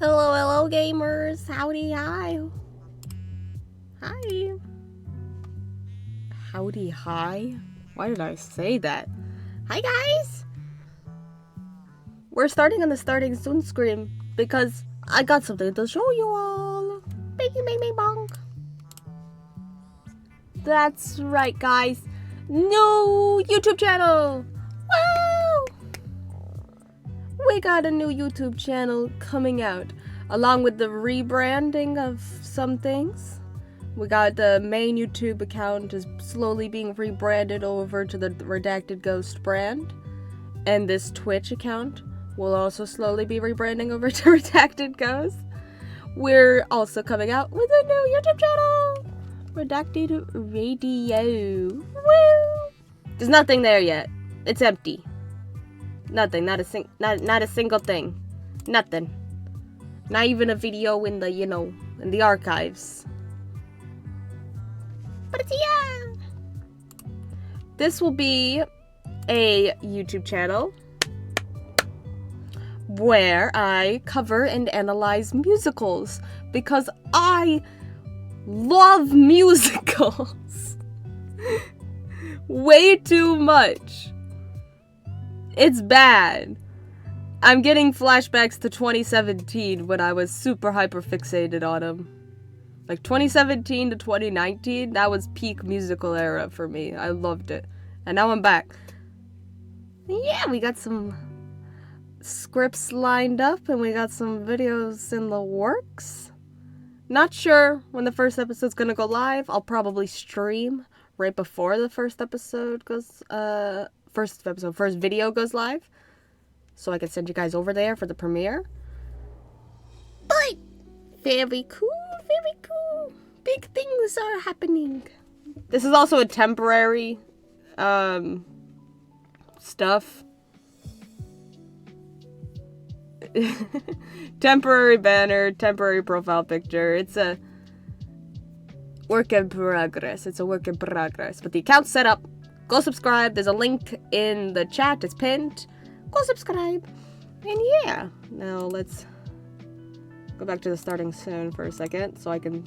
Hello, hello, gamers. Howdy, hi. Hi. Howdy, hi? Why did I say that? Hi, guys. We're starting on the starting soon screen because I got something to show you all. Bing, bing, bing, bong. That's right, guys. New YouTube channel. Wow. We got a new YouTube channel coming out, along with the rebranding of some things. We got the main YouTube account is slowly being rebranded over to the Redacted Ghost brand, and this Twitch account will also slowly be rebranding over to Redacted Ghost. We're also coming out with a new YouTube channel, Redacted Radio. Woo! There's nothing there yet. It's empty. Nothing, not a single thing. Nothing. Not even a video in the, in the archives. But it's here! This will be a YouTube channel where I cover and analyze musicals because I love musicals way too much. It's bad. I'm getting flashbacks to 2017 when I was super hyper fixated on them. Like 2017 to 2019, that was peak musical era for me. I loved it. And now I'm back. Yeah, we got some scripts lined up and we got some videos in the works. Not sure when the first episode's gonna go live. I'll probably stream right before the first episode goes, first video goes live, so I can send you guys over there for the premiere. But very cool, very cool. Big things are happening. This is also a temporary stuff. Temporary banner, temporary profile picture. It's a work in progress. But the account's set up. Go subscribe. There's a link in the chat. It's pinned. Go subscribe. And yeah. Now let's go back to the starting soon for a second so I can...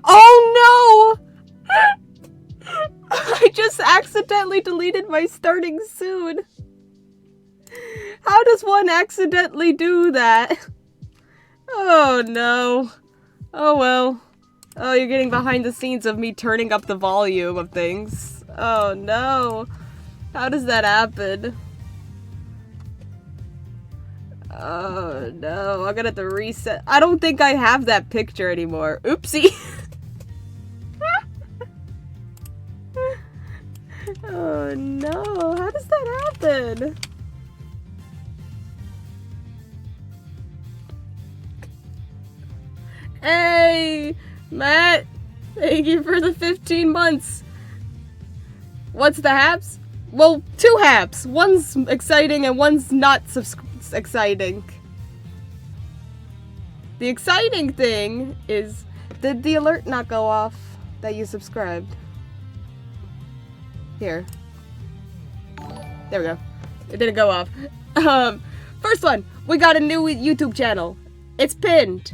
Oh no! I just accidentally deleted my starting soon. How does one accidentally do that? Oh no. Oh well. Oh, you're getting behind the scenes of me turning up the volume of things. Oh no. How does that happen? Oh no, I'm gonna have to reset. I don't think I have that picture anymore. Oopsie. Oh no, how does that happen? Hey, Matt, thank you for the 15 months. What's the haps? Well, 2 haps. One's exciting and one's not exciting. The exciting thing is, did the alert not go off that you subscribed? Here. There we go. It didn't go off. First one, we got a new YouTube channel. It's pinned.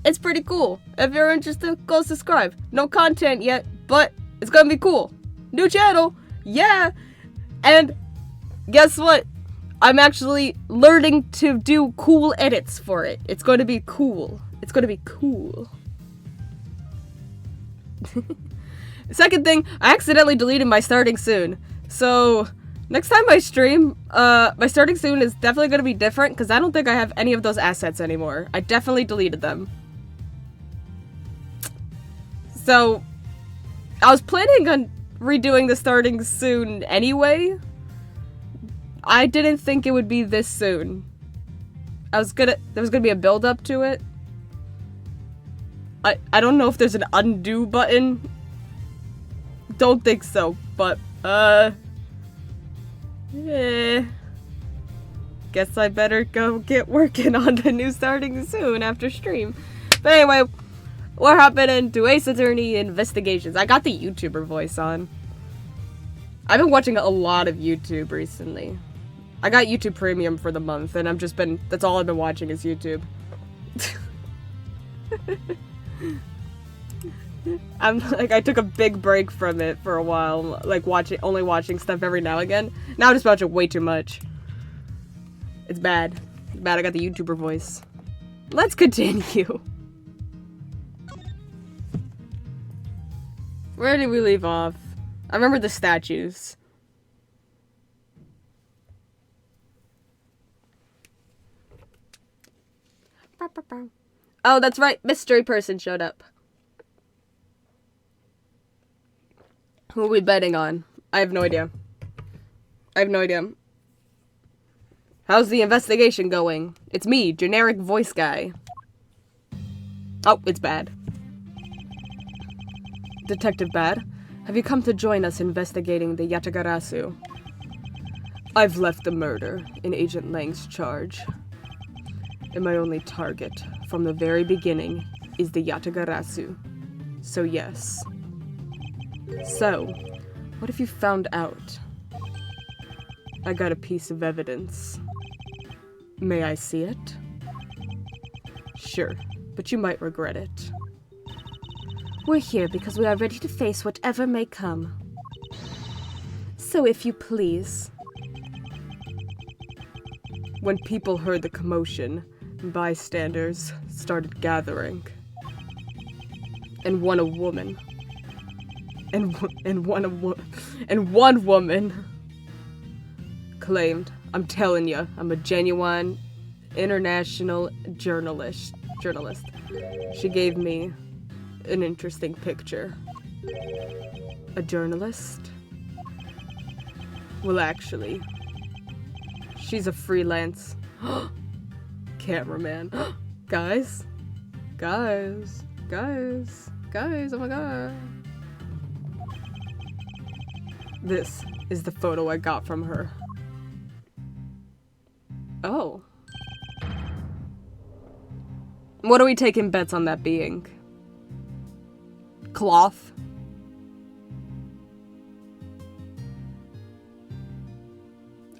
It's pretty cool. If you're interested, go subscribe. No content yet, but it's gonna be cool. New channel, yeah. And guess what? I'm actually learning to do cool edits for it. It's gonna be cool. It's gonna be cool. Second thing, I accidentally deleted my starting soon. So next time I stream, my starting soon is definitely gonna be different because I don't think I have any of those assets anymore. I definitely deleted them. So I was planning on redoing the starting soon anyway. I didn't think it would be this soon. There was gonna be a build up to it. I don't know if there's an undo button. Don't think so, but Guess I better go get working on the new starting soon after stream. But anyway, what happened to Ace Attorney Investigations? I got the YouTuber voice on. I've been watching a lot of YouTube recently. I got YouTube Premium for the month, and that's all I've been watching is YouTube. I took a big break from it for a while, like only watching stuff every now and again. Now I'm just watching way too much. It's bad. It's bad, I got the YouTuber voice. Let's continue. Where did we leave off? I remember the statues. Oh, that's right. Mystery person showed up. Who are we betting on? I have no idea. How's the investigation going? It's me, generic voice guy. Oh, it's Bad. Detective Bad, have you come to join us investigating the Yatagarasu? I've left the murder in Agent Lang's charge. And my only target, from the very beginning, is the Yatagarasu. So yes. So, what have you found out? I got a piece of evidence. May I see it? Sure, but you might regret it. We're here because we are ready to face whatever may come. So if you please. When people heard the commotion, bystanders started gathering. And one woman claimed, I'm telling you, I'm a genuine international journalist. She gave me an interesting picture. A journalist? Well, actually, she's a freelance cameraman. Guys, oh my god. This is the photo I got from her. Oh. What are we taking bets on that being? Cloth?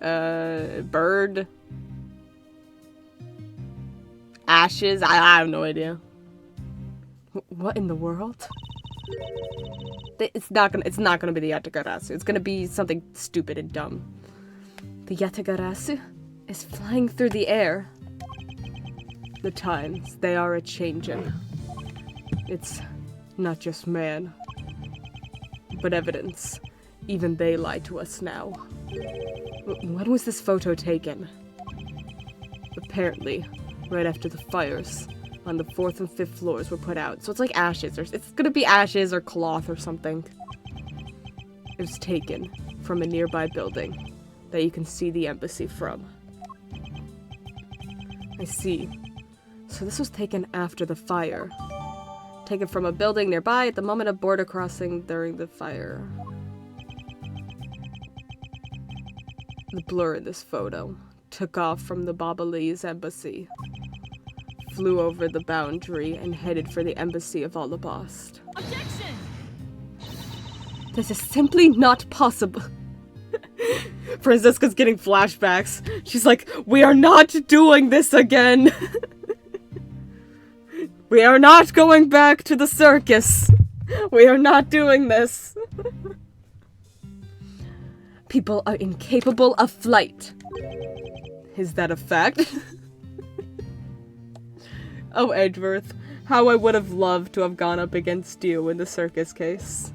Bird? Ashes? I have no idea. What in the world? It's not gonna be the Yatagarasu. It's gonna be something stupid and dumb. The Yatagarasu is flying through the air. The times, they are a-changin'. It's not just man, but evidence. Even they lie to us now. When was this photo taken? Apparently, right after the fires on the 4th and 5th floors were put out. So it's like ashes, or it's gonna be ashes or cloth or something. It was taken from a nearby building that you can see the embassy from. I see. So this was taken after the fire. Taken from a building nearby at the moment of border crossing during the fire. The blur in this photo took off from the Babalese embassy, flew over the boundary, and headed for the embassy of Alabast. Objection! This is simply not possible. Franziska's getting flashbacks. She's like, we are not doing this again. We are not going back to the circus. We are not doing this. People are incapable of flight. Is that a fact? Oh, Edgeworth, how I would have loved to have gone up against you in the circus case.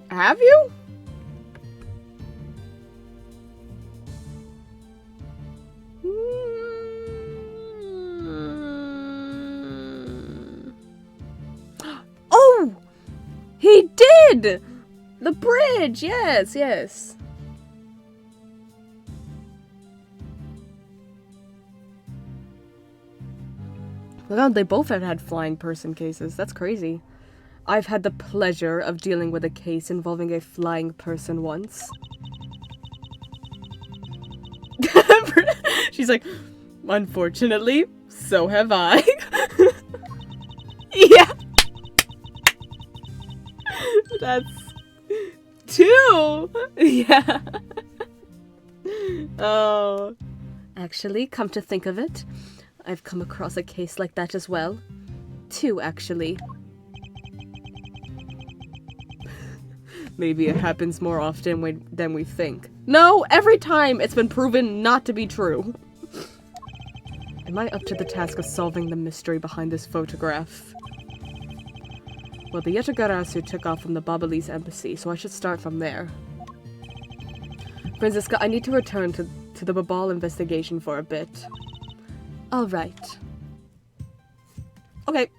Have you? Oh! He did! The bridge! Yes, yes. Look how they both have had flying person cases. That's crazy. I've had the pleasure of dealing with a case involving a flying person once. She's like, unfortunately, so have I. Yeah. That's 2. Yeah. Oh. Actually, come to think of it, I've come across a case like that as well. 2, actually. Maybe it happens more often than we think. No, every time it's been proven not to be true. Am I up to the task of solving the mystery behind this photograph? Well, the Yatagarasu took off from the Babalese embassy, so I should start from there. Franziska, I need to return to the Babal investigation for a bit. Alright. Okay.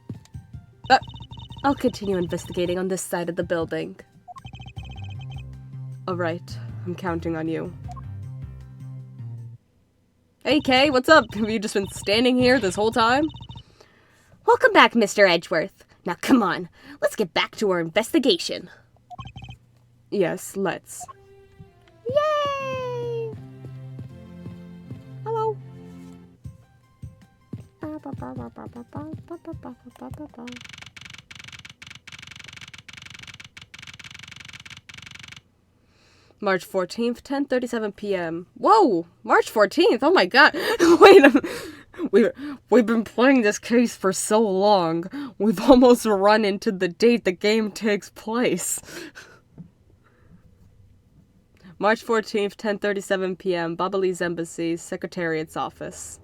I'll continue investigating on this side of the building. Alright, I'm counting on you. Hey Kay, what's up? Have you just been standing here this whole time? Welcome back, Mr. Edgeworth. Now come on, let's get back to our investigation. Yes, let's. Yay! Hello. March 14th, 10:37 p.m. Whoa! March 14th? Oh my god! Wait a minute. We've been playing this case for so long, we've almost run into the date the game takes place. March 14th, 10:37 p.m. Babalese Embassy, Secretariat's Office.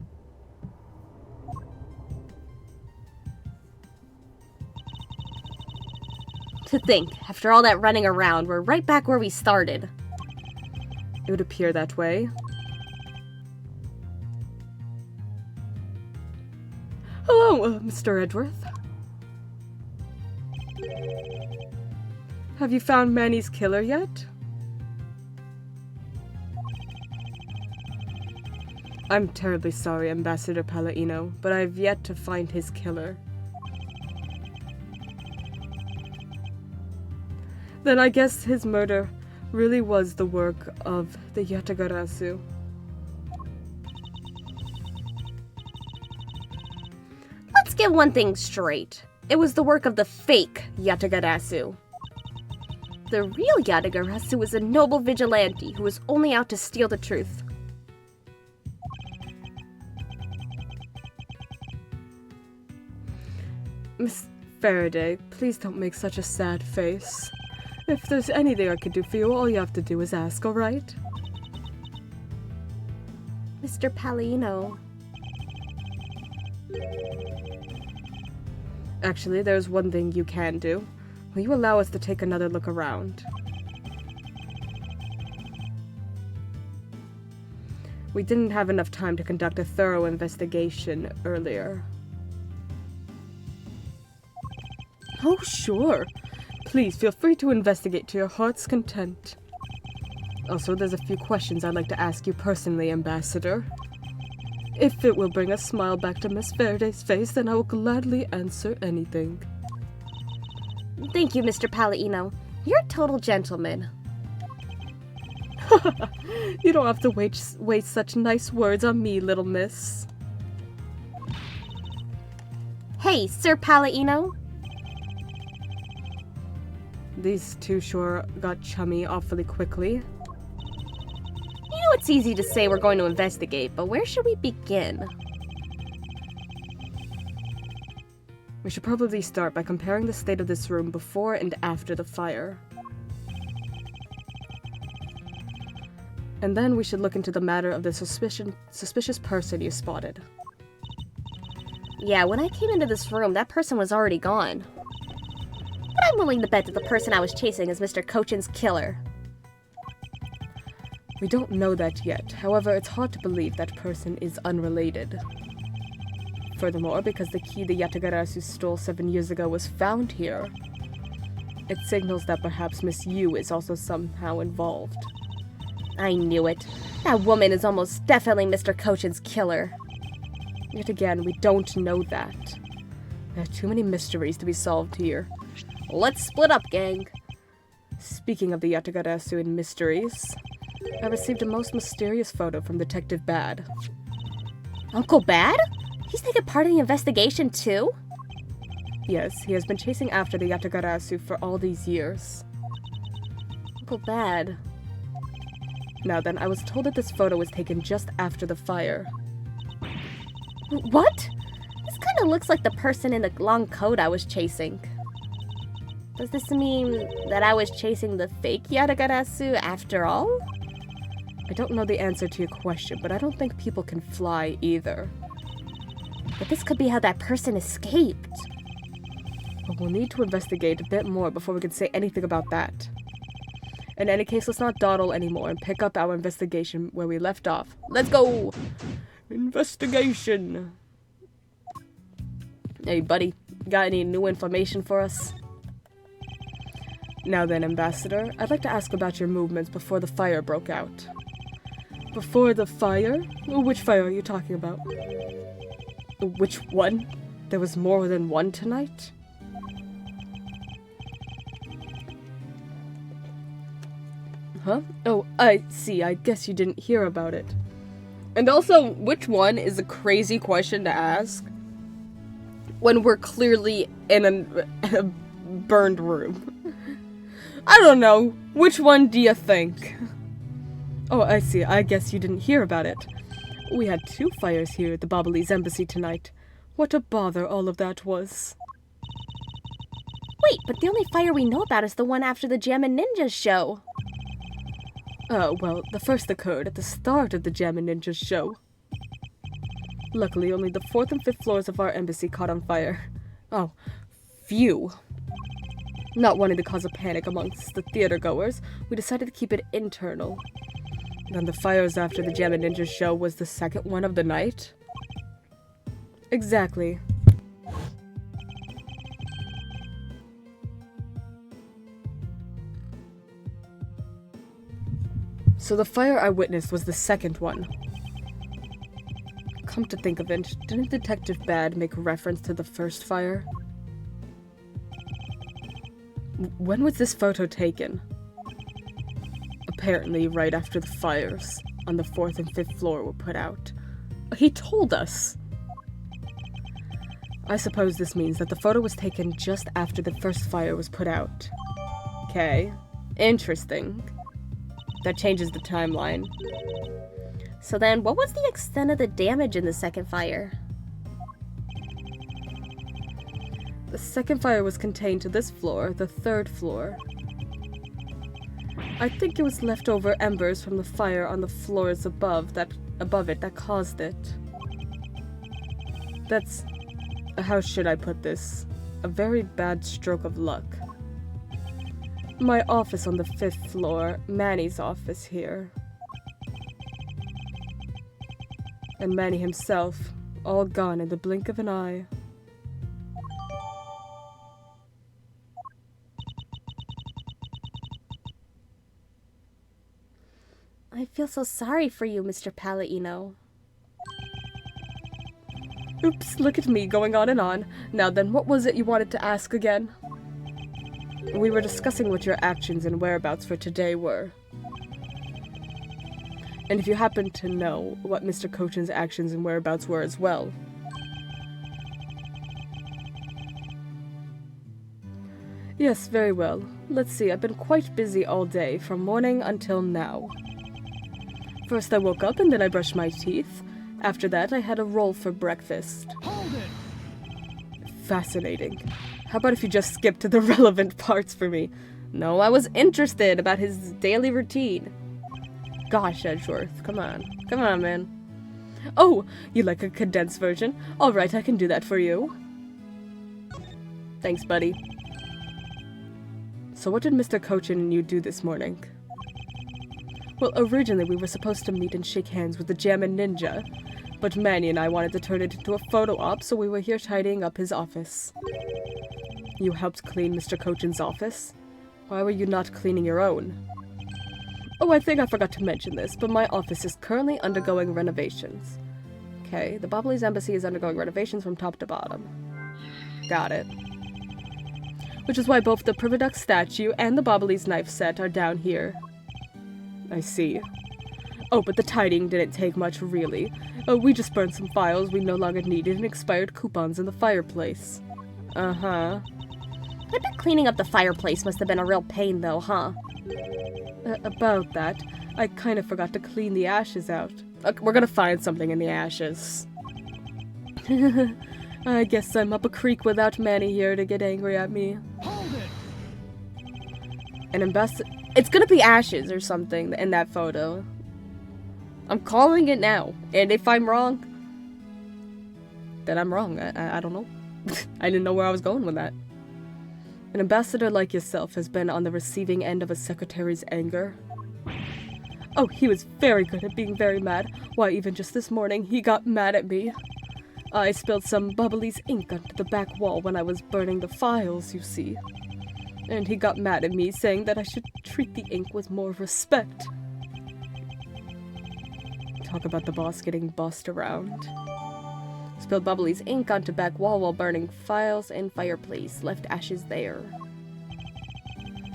To think, after all that running around, we're right back where we started. It would appear that way. Hello, Mr. Edgeworth. Have you found Manny's killer yet? I'm terribly sorry, Ambassador Palladino, but I've yet to find his killer. Then I guess his murder really was the work of the Yatagarasu. Let's get one thing straight. It was the work of the fake Yatagarasu. The real Yatagarasu is a noble vigilante who was only out to steal the truth. Miss Faraday, please don't make such a sad face. If there's anything I could do for you, all you have to do is ask, alright? Mr. Palladino. Actually, there's one thing you can do. Will you allow us to take another look around? We didn't have enough time to conduct a thorough investigation earlier. Oh, sure. Please feel free to investigate to your heart's content. Also, there's a few questions I'd like to ask you personally, Ambassador. If it will bring a smile back to Miss Faraday's face, then I will gladly answer anything. Thank you, Mr. Palladino. You're a total gentleman. You don't have to waste such nice words on me, little miss. Hey, Sir Palladino. These two sure got chummy awfully quickly. You know it's easy to say we're going to investigate, but where should we begin? We should probably start by comparing the state of this room before and after the fire. And then we should look into the matter of the suspicious person you spotted. Yeah, when I came into this room, that person was already gone. But I'm willing to bet that the person I was chasing is Mr. Cochin's killer. We don't know that yet. However, it's hard to believe that person is unrelated. Furthermore, because the key the Yatagarasu stole 7 years ago was found here, it signals that perhaps Miss Yu is also somehow involved. I knew it. That woman is almost definitely Mr. Cochin's killer. Yet again, we don't know that. There are too many mysteries to be solved here. Let's split up, gang. Speaking of the Yatagarasu and mysteries, I received a most mysterious photo from Detective Bad. Uncle Bad? He's taking part in the investigation too? Yes, he has been chasing after the Yatagarasu for all these years. Uncle Bad. Now then, I was told that this photo was taken just after the fire. What? This kind of looks like the person in the long coat I was chasing. Does this mean that I was chasing the fake Yatagarasu after all? I don't know the answer to your question, but I don't think people can fly either. But this could be how that person escaped. But we'll need to investigate a bit more before we can say anything about that. In any case, let's not dawdle anymore and pick up our investigation where we left off. Let's go! Investigation! Hey, buddy. Got any new information for us? Now then, Ambassador, I'd like to ask about your movements before the fire broke out. Before the fire? Which fire are you talking about? Which one? There was more than one tonight? Huh? Oh, I see. I guess you didn't hear about it. And also, which one is a crazy question to ask when we're clearly in a burned room? I don't know. Which one do you think? Oh, I see. I guess you didn't hear about it. We had 2 fires here at the Bobbly's embassy tonight. What a bother all of that was. Wait, but the only fire we know about is the one after the Jammin' Ninjas show. Well, the first occurred at the start of the Jammin' Ninjas show. Luckily, only the 4th and 5th floors of our embassy caught on fire. Oh, phew. Not wanting to cause a panic amongst the theater goers, we decided to keep it internal. Then the fires after the Jammin' Ninjas show was the second one of the night? Exactly. So the fire I witnessed was the second one. Come to think of it, didn't Detective Bad make reference to the first fire? When was this photo taken? Apparently right after the fires on the 4th and 5th floor were put out. He told us! I suppose this means that the photo was taken just after the first fire was put out. Okay, interesting. That changes the timeline. So then, what was the extent of the damage in the second fire? The second fire was contained to this floor, the 3rd floor. I think it was leftover embers from the fire on the floors above it that caused it. That's, how should I put this? A very bad stroke of luck. My office on the 5th floor, Manny's office here. And Manny himself, all gone in the blink of an eye. I feel so sorry for you, Mr. Palladino. Oops, look at me going on and on. Now then, what was it you wanted to ask again? We were discussing what your actions and whereabouts for today were. And if you happen to know what Mr. Cochin's actions and whereabouts were as well. Yes, very well. Let's see, I've been quite busy all day, from morning until now. First I woke up and then I brushed my teeth. After that I had a roll for breakfast. Hold it! Fascinating. How about if you just skip to the relevant parts for me? No, I was interested about his daily routine. Gosh, Edgeworth, come on. Come on, man. Oh, you like a condensed version? Alright, I can do that for you. Thanks, buddy. So what did Mr. Cochin and you do this morning? Well, originally we were supposed to meet and shake hands with the Jammin' Ninja, but Manny and I wanted to turn it into a photo op, so we were here tidying up his office. You helped clean Mr. Cochin's office? Why were you not cleaning your own? Oh, I think I forgot to mention this, but my office is currently undergoing renovations. Okay, the Bobbly's embassy is undergoing renovations from top to bottom. Got it. which is why both the Prividuck statue and the Bobbly's knife set are down here. I see. Oh, but the tidying didn't take much, really. We just burned some files we no longer needed and expired coupons in the fireplace. Uh-huh. I bet cleaning up the fireplace must have been a real pain, though, huh? About that, I kind of forgot to clean the ashes out. We're gonna find something in the ashes. I guess I'm up a creek without Manny here to get angry at me. Hold it! An ambassador. It's gonna be ashes or something in that photo. I'm calling it now. And if I'm wrong, then I'm wrong. I don't know. I didn't know where I was going with that. An ambassador like yourself has been on the receiving end of a secretary's anger. Oh, he was very good at being very mad. Why, even just this morning, he got mad at me. I spilled some Bubbly's ink onto the back wall when I was burning the files, you see. And he got mad at me, saying that I should treat the ink with more respect. Talk about the boss getting bossed around. Spilled Bubbly's ink onto back wall while burning files and fireplace. Left ashes there.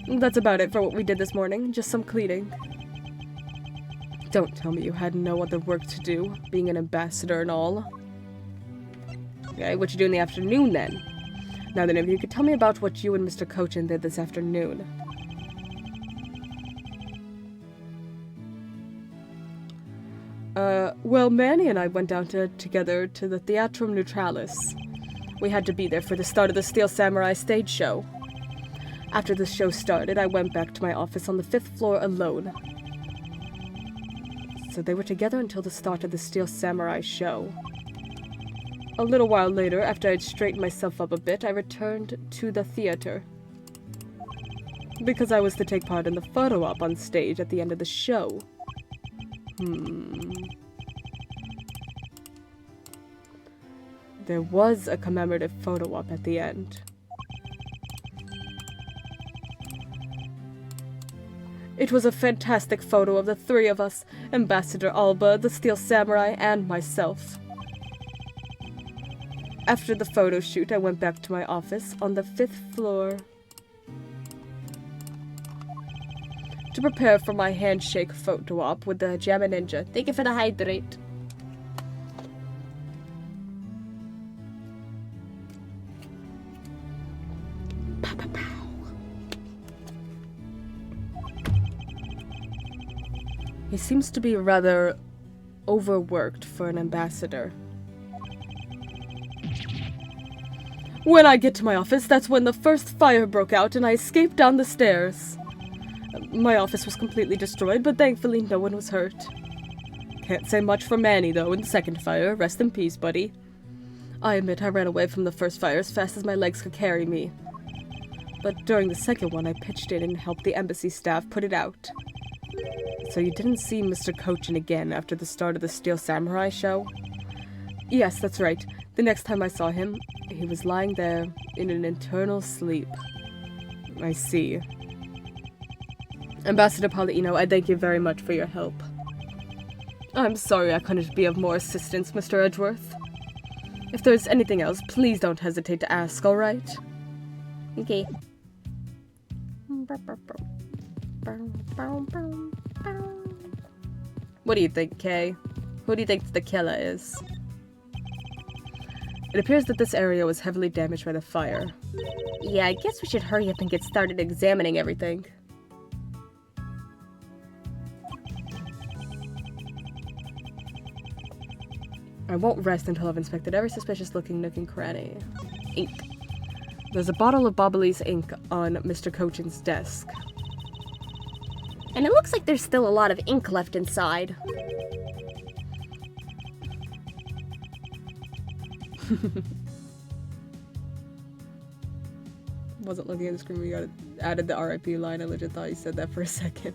That's about it for what we did this morning. Just some cleaning. Don't tell me you had no other work to do, being an ambassador and all. Okay, what you do in the afternoon then? Now then, if you could tell me about what you and Mr. Cochin did this afternoon. Well, Manny and I went down together to the Theatrum Neutralis. We had to be there for the start of the Steel Samurai stage show. After the show started, I went back to my office on the 5th floor alone. So they were together until the start of the Steel Samurai show. A little while later, after I'd straightened myself up a bit, I returned to the theater. Because I was to take part in the photo op on stage at the end of the show. There was a commemorative photo op at the end. It was a fantastic photo of the three of us, Ambassador Alba, the Steel Samurai, and myself. After the photo shoot, I went back to my office on the 5th floor to prepare for my handshake photo op with the Jamma Ninja. Thank you for the hydrate. Pow, pow, pow. He seems to be rather overworked for an ambassador. When I get to my office, that's when the first fire broke out and I escaped down the stairs. My office was completely destroyed, but thankfully no one was hurt. Can't say much for Manny, though, in the second fire. Rest in peace, buddy. I admit I ran away from the first fire as fast as my legs could carry me. But during the second one, I pitched in and helped the embassy staff put it out. So you didn't see Mr. Cochin again after the start of the Steel Samurai show? Yes, that's right. The next time I saw him, he was lying there in an eternal sleep. I see. Ambassador Paulino, I thank you very much for your help. I'm sorry I couldn't be of more assistance, Mr. Edgeworth. If there's anything else, please don't hesitate to ask, alright? Okay. What do you think, Kay? Who do you think the killer is? It appears that this area was heavily damaged by the fire. Yeah, I guess we should hurry up and get started examining everything. I won't rest until I've inspected every suspicious-looking nook and cranny. Ink. There's a bottle of Bobbly's ink on Mr. Cochin's desk. And it looks like there's still a lot of ink left inside. Wasn't looking at the screen when you added the RIP line. I legit thought you said that for a second.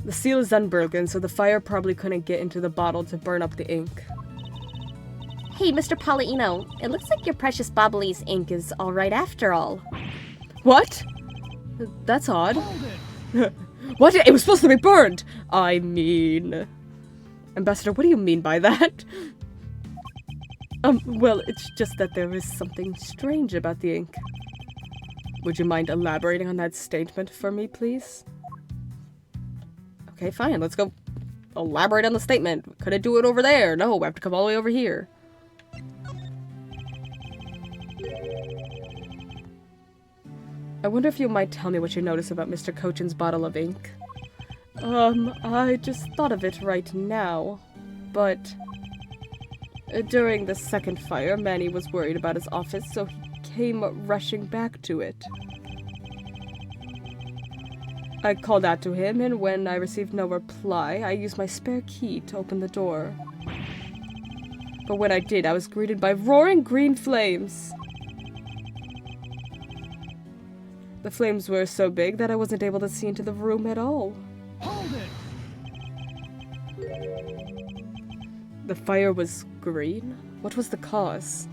The seal is unbroken, so the fire probably couldn't get into the bottle to burn up the ink. Hey, Mr. Paulino, it looks like your precious Bobbly's ink is alright after all. What? That's odd. Hold it! What? It was supposed to be burned! I mean... Ambassador, what do you mean by that? Well, it's just that there is something strange about the ink. Would you mind elaborating on that statement for me, please? Okay, fine, let's go elaborate on the statement. Could I do it over there? No, I have to come all the way over here. I wonder if you might tell me what you notice about Mr. Cochin's bottle of ink. I just thought of it right now, but during the second fire, Manny was worried about his office, so he came rushing back to it. I called out to him, and when I received no reply, I used my spare key to open the door. But when I did, I was greeted by roaring green flames. The flames were so big that I wasn't able to see into the room at all. Hold it! The fire was green? What was the cause?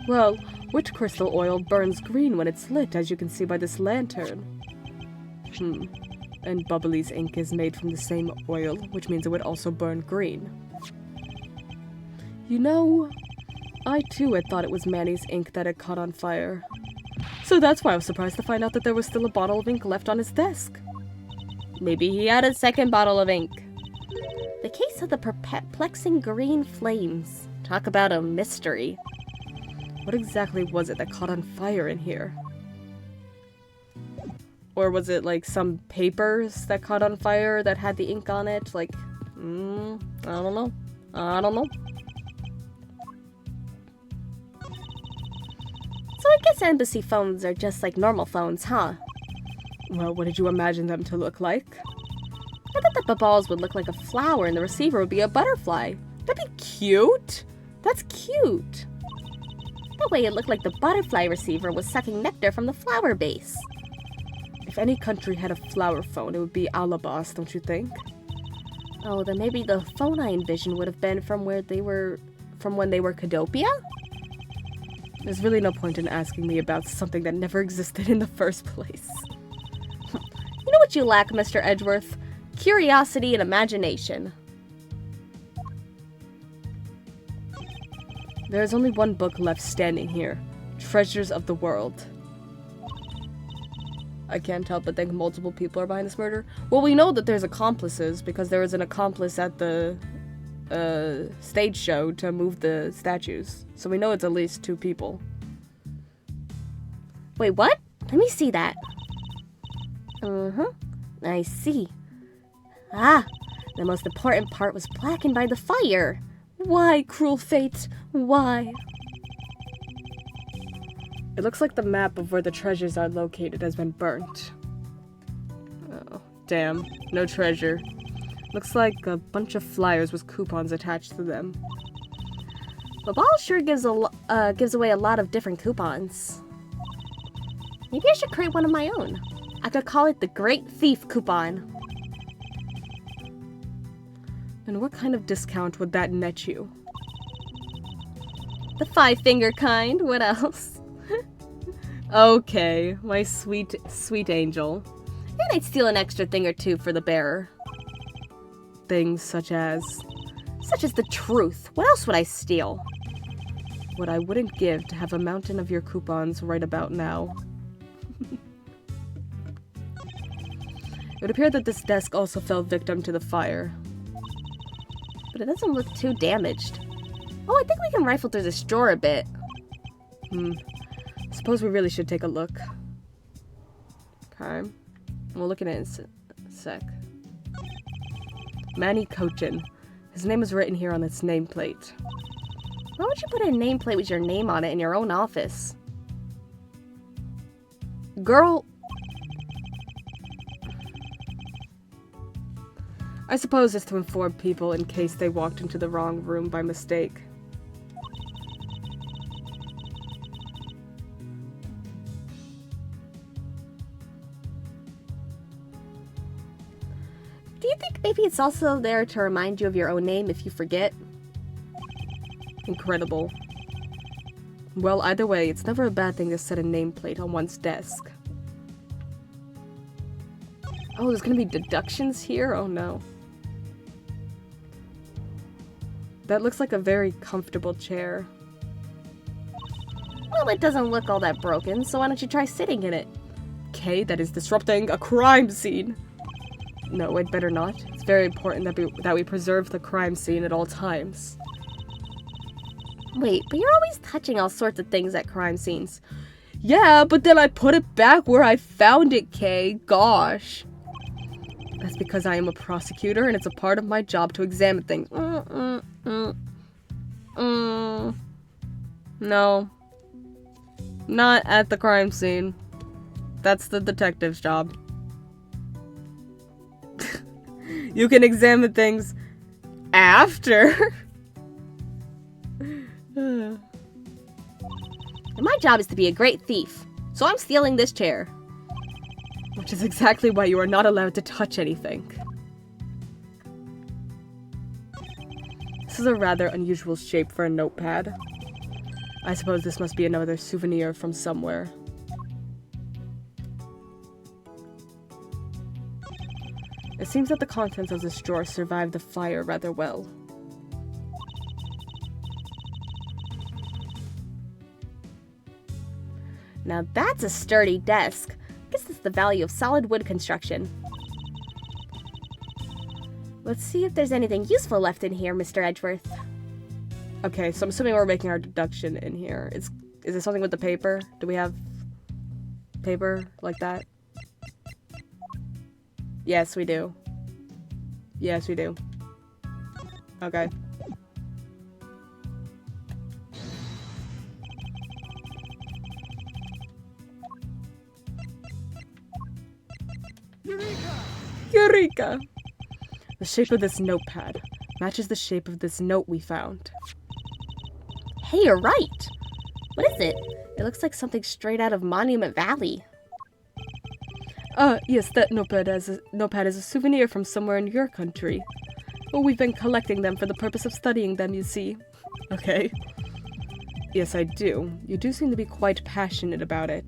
Well, witch crystal oil burns green when it's lit, as you can see by this lantern. And Bubbly's ink is made from the same oil, which means it would also burn green. You know, I too had thought it was Manny's ink that had caught on fire. So that's why I was surprised to find out that there was still a bottle of ink left on his desk. Maybe he had a second bottle of ink. The case of the perplexing green flames. Talk about a mystery. What exactly was it that caught on fire in here? Or was it like some papers that caught on fire that had the ink on it? Like, I don't know. I don't know. So I guess embassy phones are just like normal phones, huh? Well, what did you imagine them to look like? I thought that the balls would look like a flower and the receiver would be a butterfly. That'd be cute. That's cute. That way it looked like the butterfly receiver was sucking nectar from the flower base. If any country had a flower phone, it would be Alabas, don't you think? Oh, then maybe the phone I envisioned would have been from when they were Cadopia? There's really no point in asking me about something that never existed in the first place. You know what you lack, Mr. Edgeworth? Curiosity and imagination. There is only one book left standing here. Treasures of the World. I can't help but think multiple people are behind this murder. Well, we know that there's accomplices, because there was an accomplice at the stage show to move the statues. So we know it's at least 2 people. Wait, what? Let me see that. I see. Ah, the most important part was blackened by the fire. Why, cruel fate? Why? It looks like the map of where the treasures are located has been burnt. Oh, damn. No treasure. Looks like a bunch of flyers with coupons attached to them. The ball sure gives away a lot of different coupons. Maybe I should create one of my own. I could call it the Great Thief Coupon. And what kind of discount would that net you? The 5-finger kind, what else? Okay, my sweet, sweet angel. And I'd steal an extra thing or two for the bearer. Things such as... Such as the truth. What else would I steal? What I wouldn't give to have a mountain of your coupons right about now. It would appear that this desk also fell victim to the fire. But it doesn't look too damaged. Oh, I think we can rifle through this drawer a bit. Suppose we really should take a look. Okay. We'll look at it in a sec. Manny Cochin. His name is written here on its nameplate. Why would you put a nameplate with your name on it in your own office? Girl... I suppose it's to inform people in case they walked into the wrong room by mistake. Do you think maybe it's also there to remind you of your own name if you forget? Incredible. Well, either way, it's never a bad thing to set a nameplate on one's desk. Oh, there's gonna be deductions here? Oh no. That looks like a very comfortable chair. Well, it doesn't look all that broken, so why don't you try sitting in it? Okay, that is disrupting a crime scene. No, I'd better not. It's very important that we preserve the crime scene at all times. Wait, but you're always touching all sorts of things at crime scenes. Yeah, but then I put it back where I found it, Kay. Gosh. That's because I am a prosecutor and it's a part of my job to examine things. No. Not at the crime scene. That's the detective's job. You can examine things after. My job is to be a great thief, so I'm stealing this chair. Which is exactly why you are not allowed to touch anything. This is a rather unusual shape for a notepad. I suppose this must be another souvenir from somewhere. It seems that the contents of this drawer survived the fire rather well. Now that's a sturdy desk. Guess that's the value of solid wood construction. Let's see if there's anything useful left in here, Mr. Edgeworth. Okay, so I'm assuming we're making our deduction in here. Is it something with the paper? Do we have paper like that? Yes, we do. Yes, we do. Okay. Eureka! The shape of this notepad matches the shape of this note we found. Hey, you're right. What is it? It looks like something straight out of Monument Valley. Yes, that notepad is a souvenir from somewhere in your country. Well, we've been collecting them for the purpose of studying them, you see. Okay. Yes, I do. You do seem to be quite passionate about it.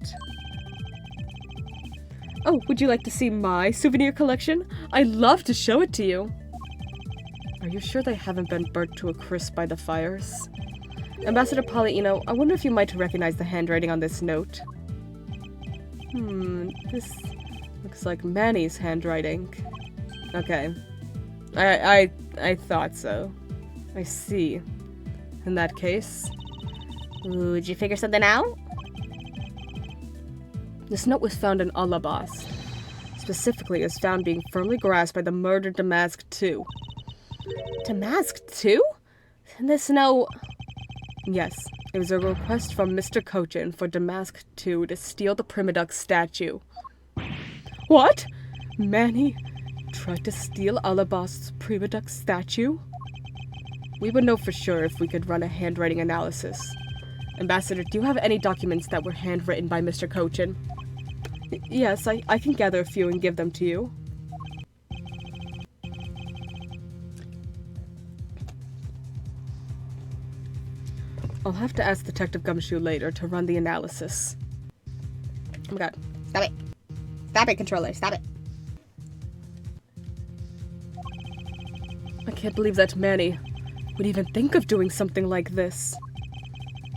Oh, would you like to see my souvenir collection? I'd love to show it to you. Are you sure they haven't been burnt to a crisp by the fires? Ambassador Polly, I wonder if you might recognize the handwriting on this note. This looks like Manny's handwriting. Okay. I thought so. I see. In that case... Ooh, did you figure something out? This note was found in Alabas. Specifically, is found being firmly grasped by the murdered Damask II. Damask too? This note... Yes, it was a request from Mr. Cochin for Damask II to steal the Primadux statue. What? Manny tried to steal Alabast's Primadux statue? We would know for sure if we could run a handwriting analysis. Ambassador, do you have any documents that were handwritten by Mr. Cochin? Yes, I can gather a few and give them to you. I'll have to ask Detective Gumshoe later to run the analysis. Oh my god. Stop it. Stop it, controller. Stop it. I can't believe that Manny would even think of doing something like this.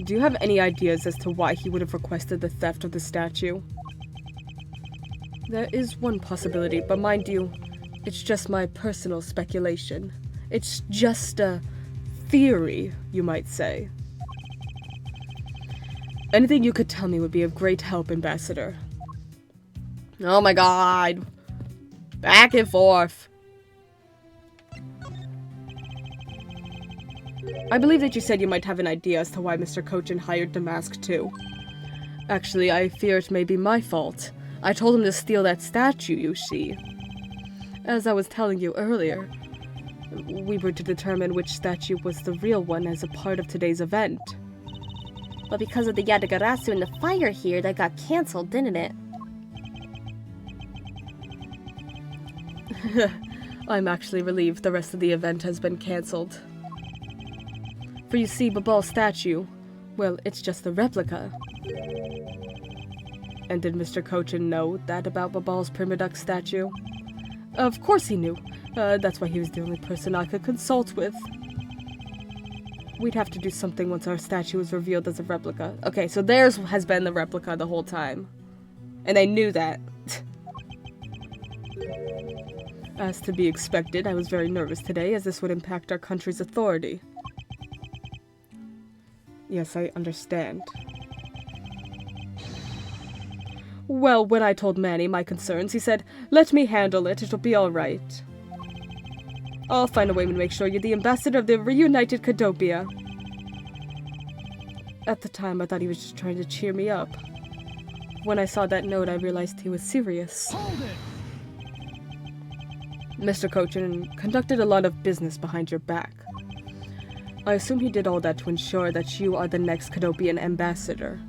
Do you have any ideas as to why he would have requested the theft of the statue? There is one possibility, but mind you, it's just my personal speculation. It's just a theory, you might say. Anything you could tell me would be of great help, Ambassador. Oh my god. Back and forth. I believe that you said you might have an idea as to why Mr. Cochin hired Damask II. Actually, I fear it may be my fault. I told him to steal that statue, you see. As I was telling you earlier, we were to determine which statue was the real one as a part of today's event. But because of the Yatagarasu and the fire here, that got cancelled, didn't it? I'm actually relieved the rest of the event has been cancelled. For you see, Babal's statue, well, it's just a replica. And did Mr. Cochin know that about Babal's Primadux statue? Of course he knew. That's why he was the only person I could consult with. We'd have to do something once our statue was revealed as a replica. Okay, so theirs has been the replica the whole time. And they knew that. As to be expected, I was very nervous today, as this would impact our country's authority. Yes, I understand. Well, when I told Manny my concerns, he said, "Let me handle it, it'll be alright. I'll find a way to make sure you're the ambassador of the reunited Cadopia." At the time, I thought he was just trying to cheer me up. When I saw that note, I realized he was serious. Hold it! Mr. Cochin conducted a lot of business behind your back. I assume he did all that to ensure that you are the next Cadopian ambassador.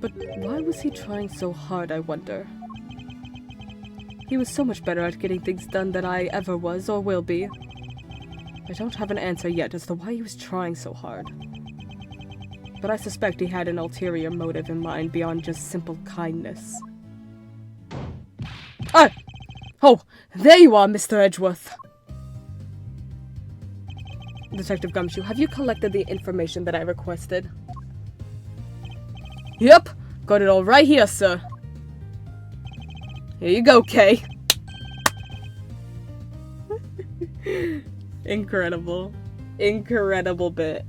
But why was he trying so hard, I wonder? He was so much better at getting things done than I ever was or will be. I don't have an answer yet as to why he was trying so hard. But I suspect he had an ulterior motive in mind beyond just simple kindness. Ah! Oh, there you are, Mr. Edgeworth. Detective Gumshoe, have you collected the information that I requested? Yep, got it all right here, sir. Here you go, Kay. Incredible. Incredible bit.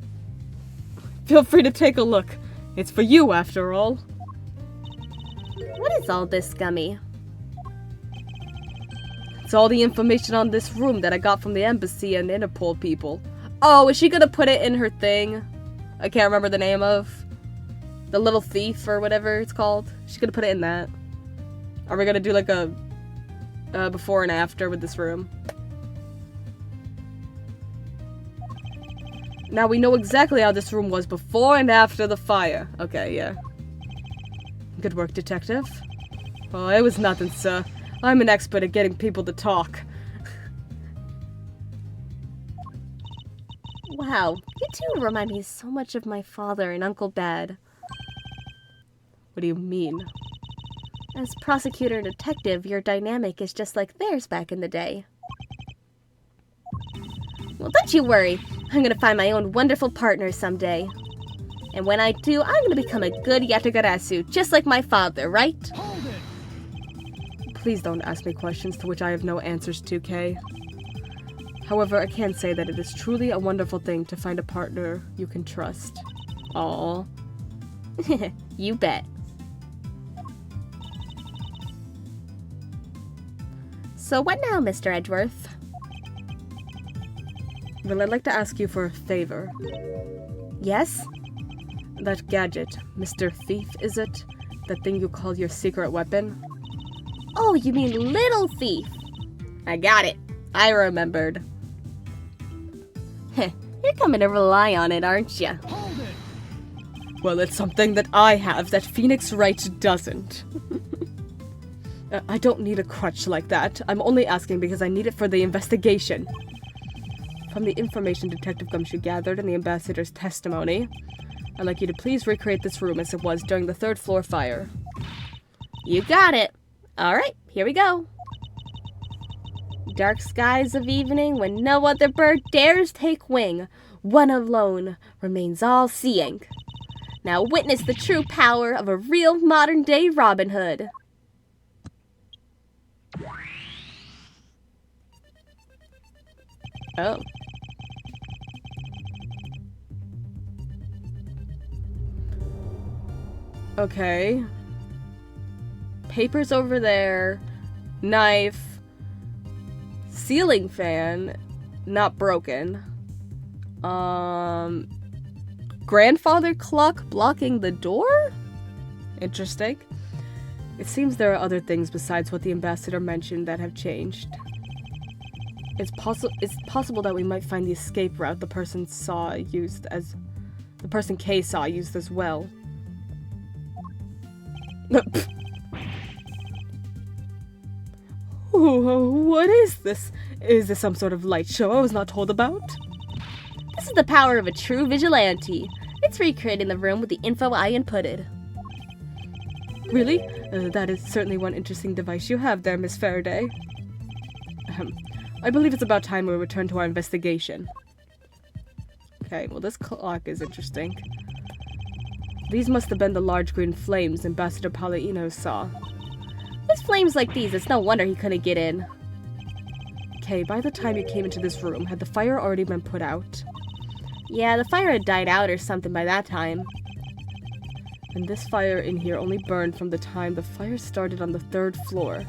Feel free to take a look. It's for you, after all. What is all this, Gummy? It's all the information on this room that I got from the embassy and Interpol people. Oh, is she gonna put it in her thing? I can't remember the name of. The Little Thief or whatever it's called. She's gonna put it in that. Are we gonna do like a before and after with this room? Now we know exactly how this room was before and after the fire. Okay, yeah. Good work, detective. Oh, it was nothing, sir. I'm an expert at getting people to talk. Wow, you two remind me so much of my father and Uncle Bad. What do you mean? As prosecutor and detective, your dynamic is just like theirs back in the day. Well, don't you worry. I'm gonna find my own wonderful partner someday. And when I do, I'm gonna become a good Yatagarasu, just like my father, right? Hold it! Please don't ask me questions to which I have no answers to, Kay. However, I can say that it is truly a wonderful thing to find a partner you can trust. Aww. You bet. So what now, Mr. Edgeworth? Well, I'd like to ask you for a favor. Yes? That gadget, Mr. Thief, is it? That thing you call your secret weapon? Oh, you mean Little Thief. I got it. I remembered. You're coming to rely on it, aren't you? Hold it! Well, it's something that I have that Phoenix Wright doesn't. I don't need a crutch like that. I'm only asking because I need it for the investigation. From the information Detective Gumshoe gathered in the ambassador's testimony, I'd like you to please recreate this room as it was during the third floor fire. You got it. All right, here we go. Dark skies of evening when no other bird dares take wing. One alone remains all-seeing. Now witness the true power of a real modern-day Robin Hood. Oh. Okay. Papers over there. Knife. Ceiling fan. Not broken. Grandfather clock blocking the door? Interesting. It seems there are other things besides what the ambassador mentioned that have changed. It's possible that we might find the escape route the person K saw used as well. Ooh, what is this? Is this some sort of light show I was not told about? This is the power of a true vigilante. It's recreating the room with the info I inputted. Really? That is certainly one interesting device you have there, Miss Faraday. I believe it's about time we return to our investigation. Okay, well this clock is interesting. These must have been the large green flames Ambassador Palladino saw. With flames like these, it's no wonder he couldn't get in. Okay, by the time you came into this room, had the fire already been put out? Yeah, the fire had died out or something by that time. And this fire in here only burned from the time the fire started on the 3rd floor,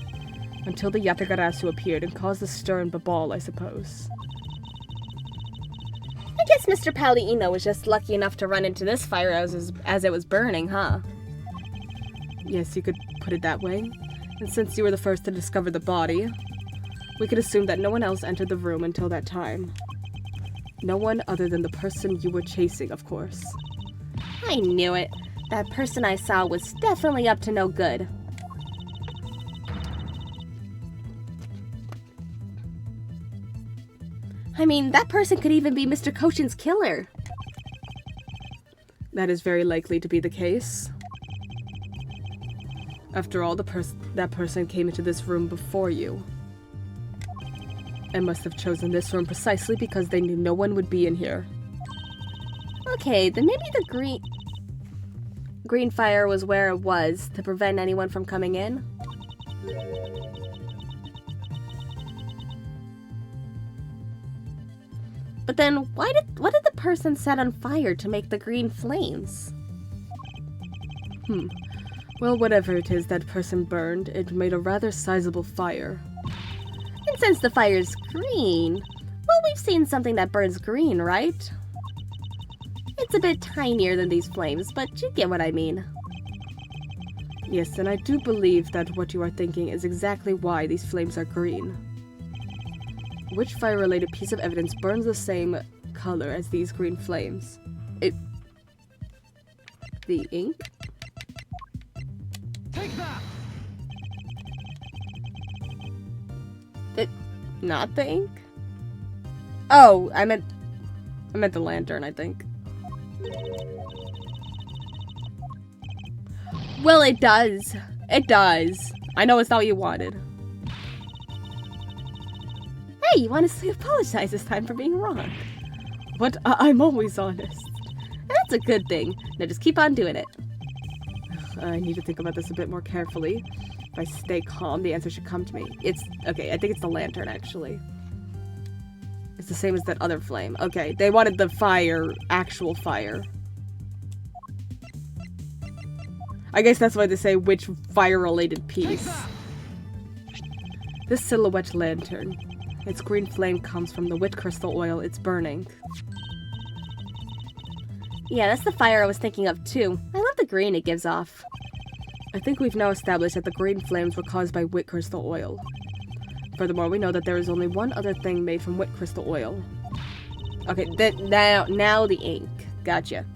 until the Yatagarasu appeared and caused a stir and babble, I suppose. I guess Mr. Palladino was just lucky enough to run into this fire as it was burning, huh? Yes, you could put it that way. And since you were the first to discover the body, we could assume that no one else entered the room until that time. No one other than the person you were chasing, of course. I knew it. That person I saw was definitely up to no good. I mean, that person could even be Mr. Kochin's killer. That is very likely to be the case. After all, that person came into this room before you. And must have chosen this room precisely because they knew no one would be in here. Okay, then maybe the green fire was where it was to prevent anyone from coming in. But then what did the person set on fire to make the green flames? Well, whatever it is that person burned, it made a rather sizable fire. And since the fire's green, well, we've seen something that burns green, right? It's a bit tinier than these flames, but you get what I mean. Yes, and I do believe that what you are thinking is exactly why these flames are green. Which fire-related piece of evidence burns the same color as these green flames? The ink? Take that! Not the ink? Oh, I meant the lantern, I think. Well, it does. It does. I know it's not what you wanted. Hey, you honestly apologize this time for being wrong. But I'm always honest. That's a good thing. Now just keep on doing it. I need to think about this a bit more carefully. If I stay calm, the answer should come to me. Okay, I think it's the lantern, actually. It's the same as that other flame. Okay, they wanted the fire, actual fire. I guess that's why they say which fire-related piece. This silhouette lantern. Its green flame comes from the wit crystal oil it's burning. Yeah, that's the fire I was thinking of too. I love the green it gives off. I think we've now established that the green flames were caused by wit crystal oil. Furthermore, we know that there is only one other thing made from wit crystal oil. Okay, now the ink. Gotcha.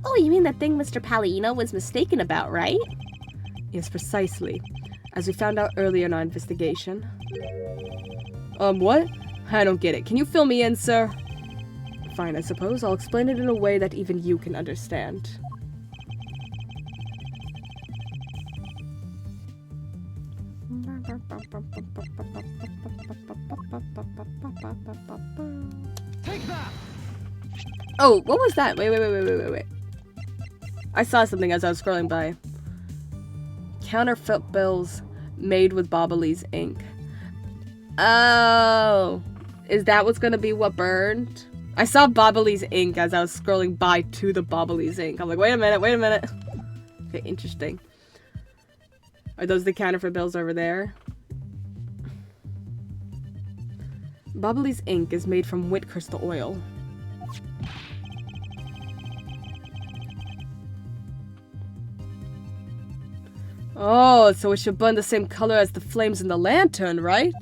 Oh, you mean that thing Mr. Palladino was mistaken about, right? Yes, precisely. As we found out earlier in our investigation. What? I don't get it. Can you fill me in, sir? Fine, I suppose. I'll explain it in a way that even you can understand. Take that! Oh, what was that? Wait. I saw something as I was scrolling by. Counterfeit bills made with Bobbly's ink. Oh, is that what's gonna be what burned? I saw Bobbly's ink as I was scrolling by to the Bobbly's ink. I'm like, wait a minute. Okay, interesting. Are those the counterfeit bills over there? Bobbly's ink is made from wit crystal oil. Oh, so it should burn the same color as the flames in the lantern, right?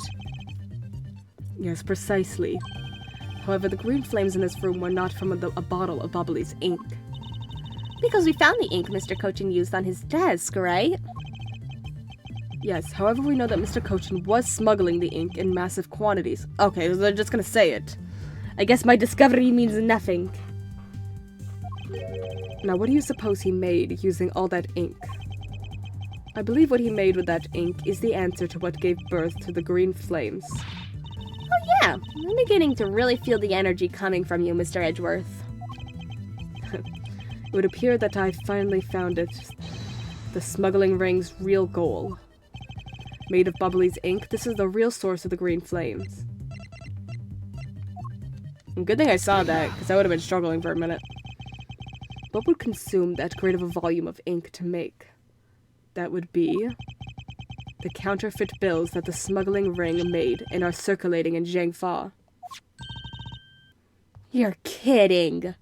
Yes, precisely. However, the green flames in this room were not from a bottle of Bobbly's ink. Because we found the ink Mr. Kochin used on his desk, right? Yes, however, we know that Mr. Kochin was smuggling the ink in massive quantities. Okay, so they're just gonna say it. I guess my discovery means nothing. Now, what do you suppose he made using all that ink? I believe what he made with that ink is the answer to what gave birth to the green flames. Oh yeah, I'm beginning to really feel the energy coming from you, Mr. Edgeworth. It would appear that I finally found it. The smuggling ring's real goal. Made of Bubbly's ink, this is the real source of the green flames. Good thing I saw that, because I would have been struggling for a minute. What would consume that great of a volume of ink to make? That would be the counterfeit bills that the smuggling ring made and are circulating in Jiangfa. You're kidding.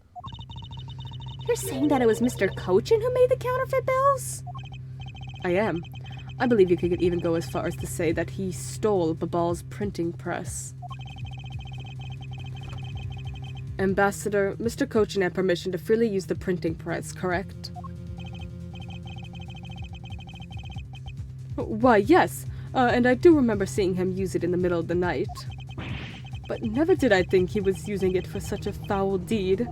You're saying that it was Mr. Cochin who made the counterfeit bills? I am. I believe you could even go as far as to say that he stole Babal's printing press. Ambassador, Mr. Cochin had permission to freely use the printing press, correct? Why, yes. And I do remember seeing him use it in the middle of the night. But never did I think he was using it for such a foul deed.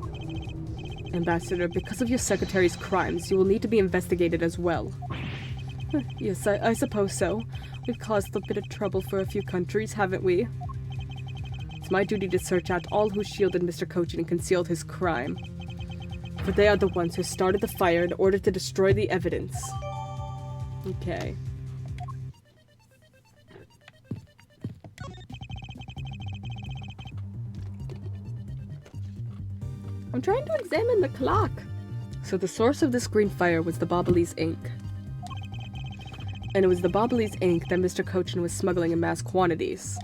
Ambassador, because of your secretary's crimes, you will need to be investigated as well. Yes, I suppose so. We've caused a bit of trouble for a few countries, haven't we? It's my duty to search out all who shielded Mr. Cochin and concealed his crime. For they are the ones who started the fire in order to destroy the evidence. Okay. I'm trying to examine the clock. So the source of this green fire was the Bobbly's ink. And it was the Bobbly's ink that Mr. Cochin was smuggling in mass quantities.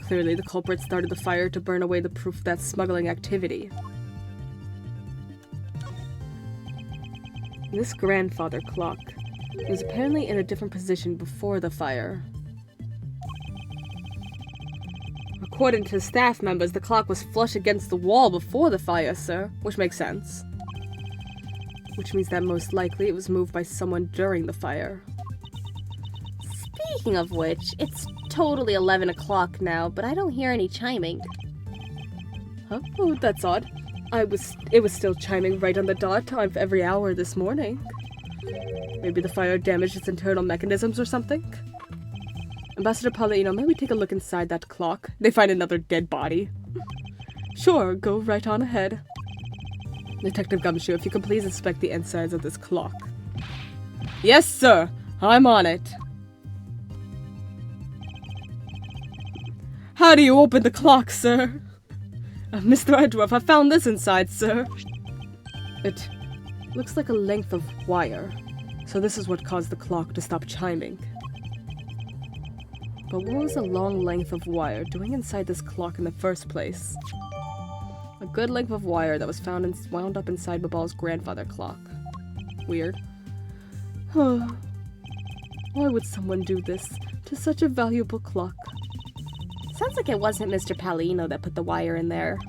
Clearly, the culprit started the fire to burn away the proof of that smuggling activity. This grandfather clock was apparently in a different position before the fire. According to staff members, the clock was flush against the wall before the fire, sir, which makes sense. Which means that most likely it was moved by someone during the fire. Speaking of which, it's totally 11 o'clock now, but I don't hear any chiming. Huh? Oh, that's odd. It was still chiming right on the dot of every hour this morning. Maybe the fire damaged its internal mechanisms or something? Ambassador Paulino, may we take a look inside that clock? They find another dead body. Sure, go right on ahead. Detective Gumshoe, if you could please inspect the insides of this clock. Yes, sir! I'm on it. How do you open the clock, sir? Mr. Edgeworth, I found this inside, sir. It looks like a length of wire. So this is what caused the clock to stop chiming. But what was a long length of wire doing inside this clock in the first place? A good length of wire that was found and wound up inside Babal's grandfather clock. Weird. Why would someone do this to such a valuable clock? Sounds like it wasn't Mr. Paulino that put the wire in there.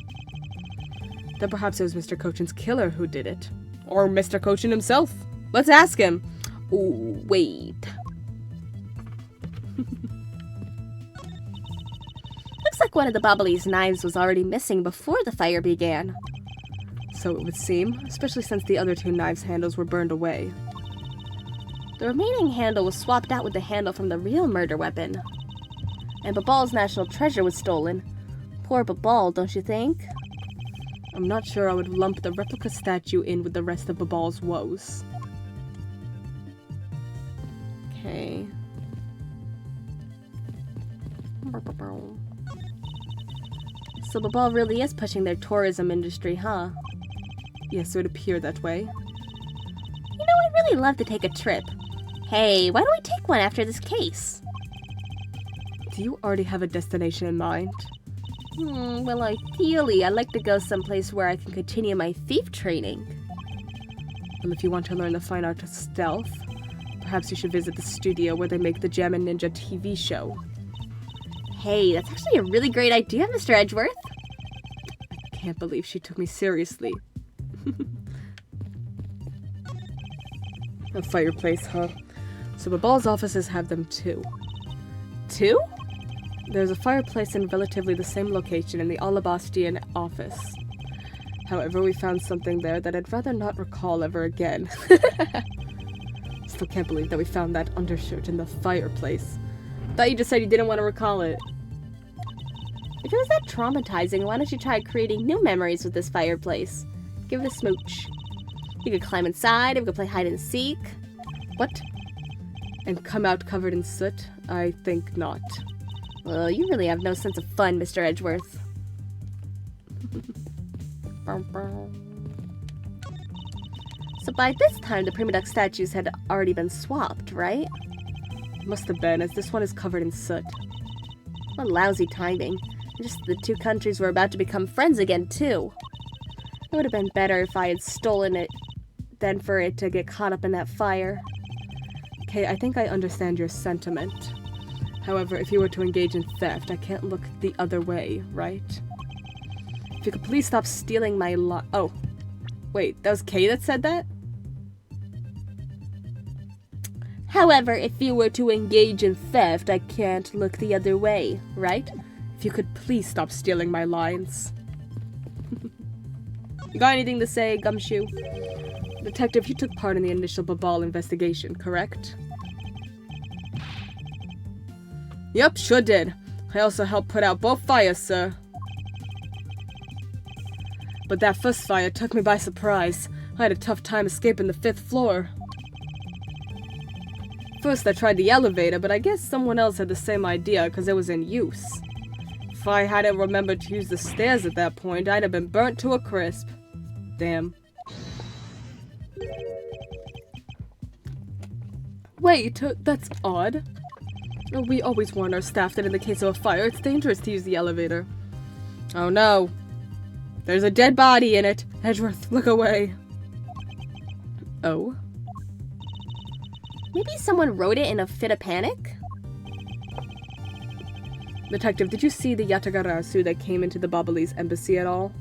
Then perhaps it was Mr. Cochin's killer who did it. Or Mr. Cochin himself. Let's ask him. Ooh, wait. Looks like one of the Bobbly's knives was already missing before the fire began. So it would seem, especially since the other two knives' handles were burned away. The remaining handle was swapped out with the handle from the real murder weapon. And Babal's national treasure was stolen. Poor Babal, don't you think? I'm not sure I would lump the replica statue in with the rest of Babal's woes. Okay. So Babal really is pushing their tourism industry, huh? Yes, it would appear that way. You know, I'd really love to take a trip. Hey, why don't we take one after this case? Do you already have a destination in mind? Well, ideally, I'd like to go someplace where I can continue my thief training. Well, if you want to learn the fine art of stealth, perhaps you should visit the studio where they make the Gem and Ninja TV show. Hey, that's actually a really great idea, Mr. Edgeworth. I can't believe she took me seriously. A fireplace, huh? So Babal's offices have them too. Two? There's a fireplace in relatively the same location in the Alabastian office. However, we found something there that I'd rather not recall ever again. Still can't believe that we found that undershirt in the fireplace. Thought you just said you didn't want to recall it. If it was that traumatizing, why don't you try creating new memories with this fireplace? Give it a smooch. You could climb inside, we could play hide and seek. What? And come out covered in soot? I think not. Well, you really have no sense of fun, Mr. Edgeworth. So by this time, the Prima Duck statues had already been swapped, right? Must have been, as this one is covered in soot. What lousy timing. Just the two countries were about to become friends again, too. It would have been better if I had stolen it than for it to get caught up in that fire. Okay, I think I understand your sentiment. However, if you were to engage in theft, I can't look the other way, right? If you could please stop stealing my Oh. Wait, that was Kay that said that? However, if you were to engage in theft, I can't look the other way, right? If you could please stop stealing my lines. You got anything to say, Gumshoe? Detective, you took part in the initial Babal investigation, correct? Yep, sure did. I also helped put out both fires, sir. But that first fire took me by surprise. I had a tough time escaping the 5th floor. First, I tried the elevator, but I guess someone else had the same idea because it was in use. If I hadn't remembered to use the stairs at that point, I'd have been burnt to a crisp. Damn. Wait, that's odd. We always warn our staff that in the case of a fire, it's dangerous to use the elevator. Oh no. There's a dead body in it. Edgeworth, look away. Oh? Maybe someone wrote it in a fit of panic? Detective, did you see the Yatagarasu that came into the Babali's embassy at all?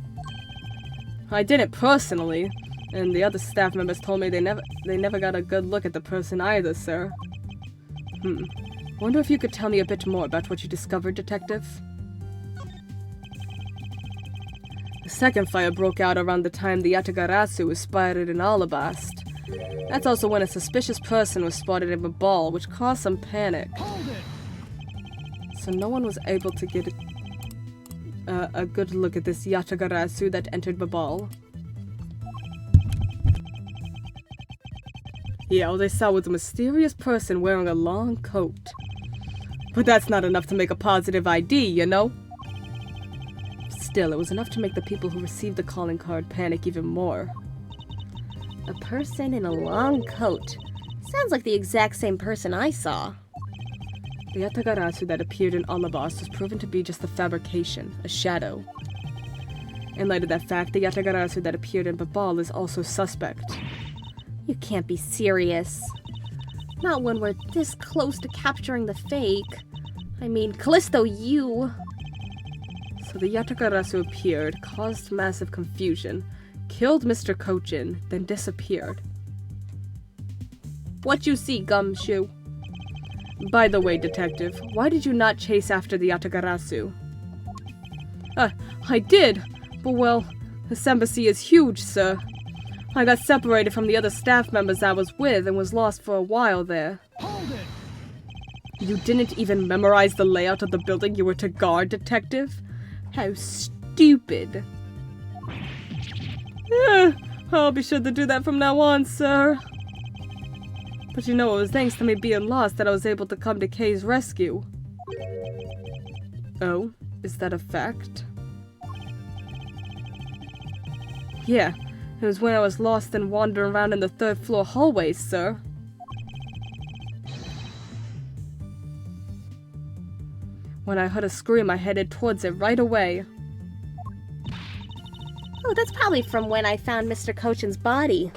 I didn't personally, and the other staff members told me they never got a good look at the person either, sir. Wonder if you could tell me a bit more about what you discovered, Detective? The second fire broke out around the time the Yatagarasu was spotted in Alabast. That's also when a suspicious person was spotted in Babal, which caused some panic. So no one was able to get a good look at this Yatagarasu that entered Babal. Yeah, all they saw was a mysterious person wearing a long coat. But that's not enough to make a positive ID, you know? Still, it was enough to make the people who received the calling card panic even more. A person in a long coat. Sounds like the exact same person I saw. The Yatagarasu that appeared in Alabast was proven to be just a fabrication, a shadow. In light of that fact, the Yatagarasu that appeared in Babal is also suspect. You can't be serious. Not when we're this close to capturing the fake. I mean, Callisto, you... So the Yatagarasu appeared, caused massive confusion, killed Mr. Cochin, then disappeared. What you see, Gumshoe? By the way, Detective, why did you not chase after the Yatagarasu? I did, but well, this embassy is huge, sir. I got separated from the other staff members I was with and was lost for a while there. Hold it! You didn't even memorize the layout of the building you were to guard, Detective? How stupid. I'll be sure to do that from now on, sir. But you know, it was thanks to me being lost that I was able to come to Kay's rescue. Oh, is that a fact? Yeah, it was when I was lost and wandering around in the 3rd floor hallways, sir. When I heard a scream, I headed towards it right away. Oh, that's probably from when I found Mr. Cochin's body.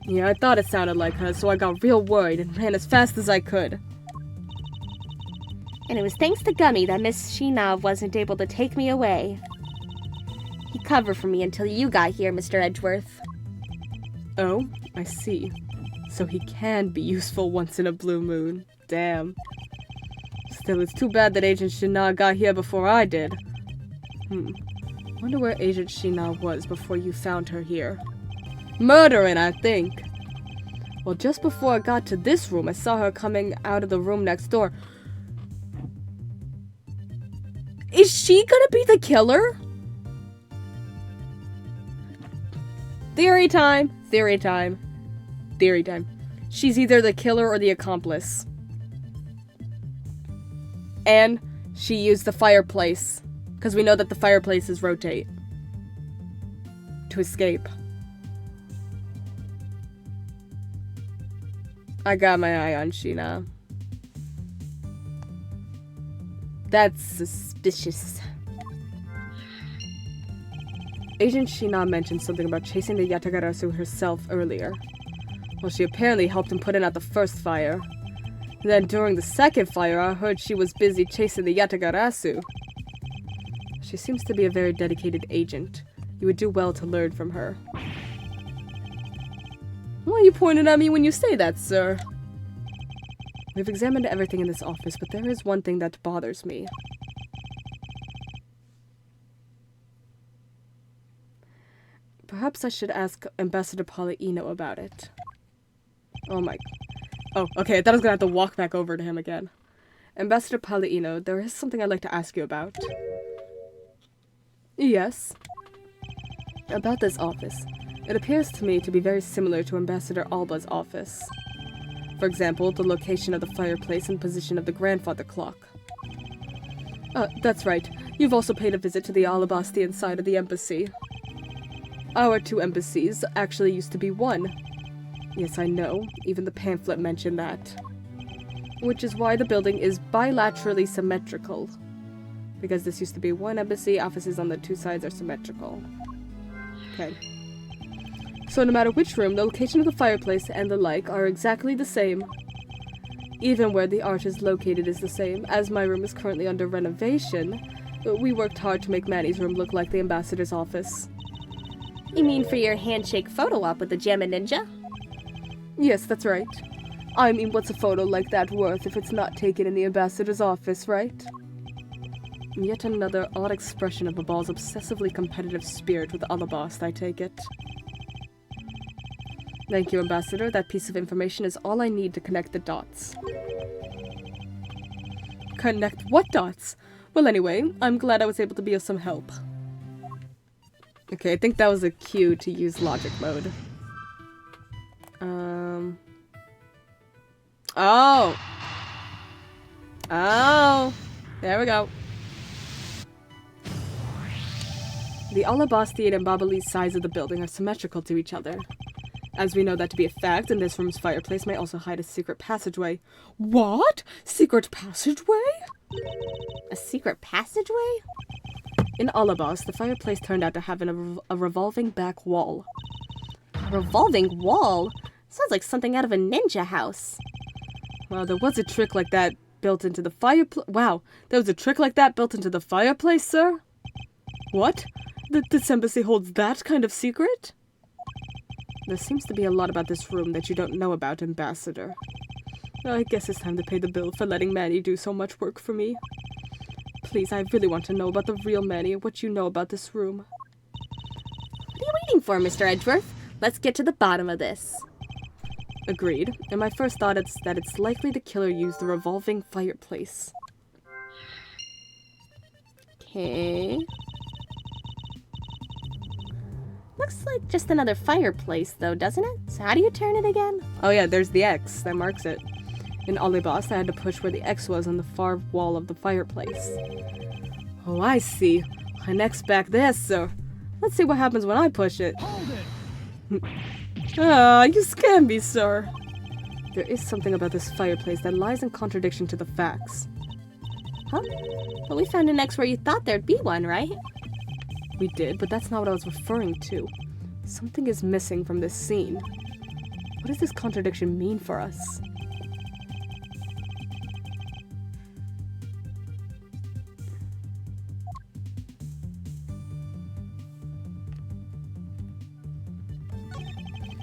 Yeah, I thought it sounded like her, so I got real worried and ran as fast as I could. And it was thanks to Gummy that Miss Shinov wasn't able to take me away. He covered for me until you got here, Mr. Edgeworth. Oh, I see. So he can be useful once in a blue moon. Damn. Still, it's too bad that Agent Shina got here before I did. Wonder where Agent Shina was before you found her here. Murdering, I think. Well, just before I got to this room, I saw her coming out of the room next door. Is she gonna be the killer? Theory time. Theory time. Theory time. She's either the killer or the accomplice. And she used the fireplace, because we know that the fireplaces rotate to escape. I got my eye on Sheena. That's suspicious. Agent Sheena mentioned something about chasing the Yatagarasu herself earlier. Well, she apparently helped him put out the first fire. Then during the second fire, I heard she was busy chasing the Yatagarasu. She seems to be a very dedicated agent. You would do well to learn from her. Why are you pointing at me when you say that, sir? We've examined everything in this office, but there is one thing that bothers me. Perhaps I should ask Ambassador Paulino about it. Oh my... Oh, okay, I thought I was gonna have to walk back over to him again. Ambassador Paulino, there is something I'd like to ask you about. Yes? About this office. It appears to me to be very similar to Ambassador Alba's office. For example, the location of the fireplace and position of the grandfather clock. That's right. You've also paid a visit to the Alabastian side of the embassy. Our two embassies actually used to be one. Yes, I know. Even the pamphlet mentioned that. Which is why the building is bilaterally symmetrical. Because this used to be one embassy, offices on the two sides are symmetrical. Okay. So no matter which room, the location of the fireplace and the like are exactly the same. Even where the art is located is the same. As my room is currently under renovation, we worked hard to make Manny's room look like the ambassador's office. You mean for your handshake photo op with the Gemma Ninja? Yes, that's right. I mean, what's a photo like that worth if it's not taken in the ambassador's office, right? Yet another odd expression of Babal's obsessively competitive spirit with Alabast, I take it. Thank you, Ambassador. That piece of information is all I need to connect the dots. Connect what dots? Well, anyway, I'm glad I was able to be of some help. Okay, I think that was a cue to use logic mode. Oh! Oh! There we go. The Alabastian and Babalese sides of the building are symmetrical to each other. As we know that to be a fact, and this room's fireplace may also hide a secret passageway. What? Secret passageway? A secret passageway? In Alabast, the fireplace turned out to have a revolving back wall. A revolving wall? Sounds like something out of a ninja house. Well, there was a trick like that built into the fireplace. Wow, there was a trick like that built into the fireplace, sir? What? This embassy holds that kind of secret? There seems to be a lot about this room that you don't know about, Ambassador. I guess it's time to pay the bill for letting Manny do so much work for me. Please, I really want to know about the real Manny and what you know about this room. What are you waiting for, Mr. Edgeworth? Let's get to the bottom of this. Agreed. And my first thought is that it's likely the killer used the revolving fireplace. Okay. Looks like just another fireplace, though, doesn't it? So how do you turn it again? Oh yeah, there's the X that marks it. In Alibas, I had to push where the X was on the far wall of the fireplace. Oh, I see. An X back there, sir. Let's see what happens when I push it. Hold it! Ah, you scared me, sir. There is something about this fireplace that lies in contradiction to the facts. Huh? But we found an X where you thought there'd be one, right? We did, but that's not what I was referring to. Something is missing from this scene. What does this contradiction mean for us?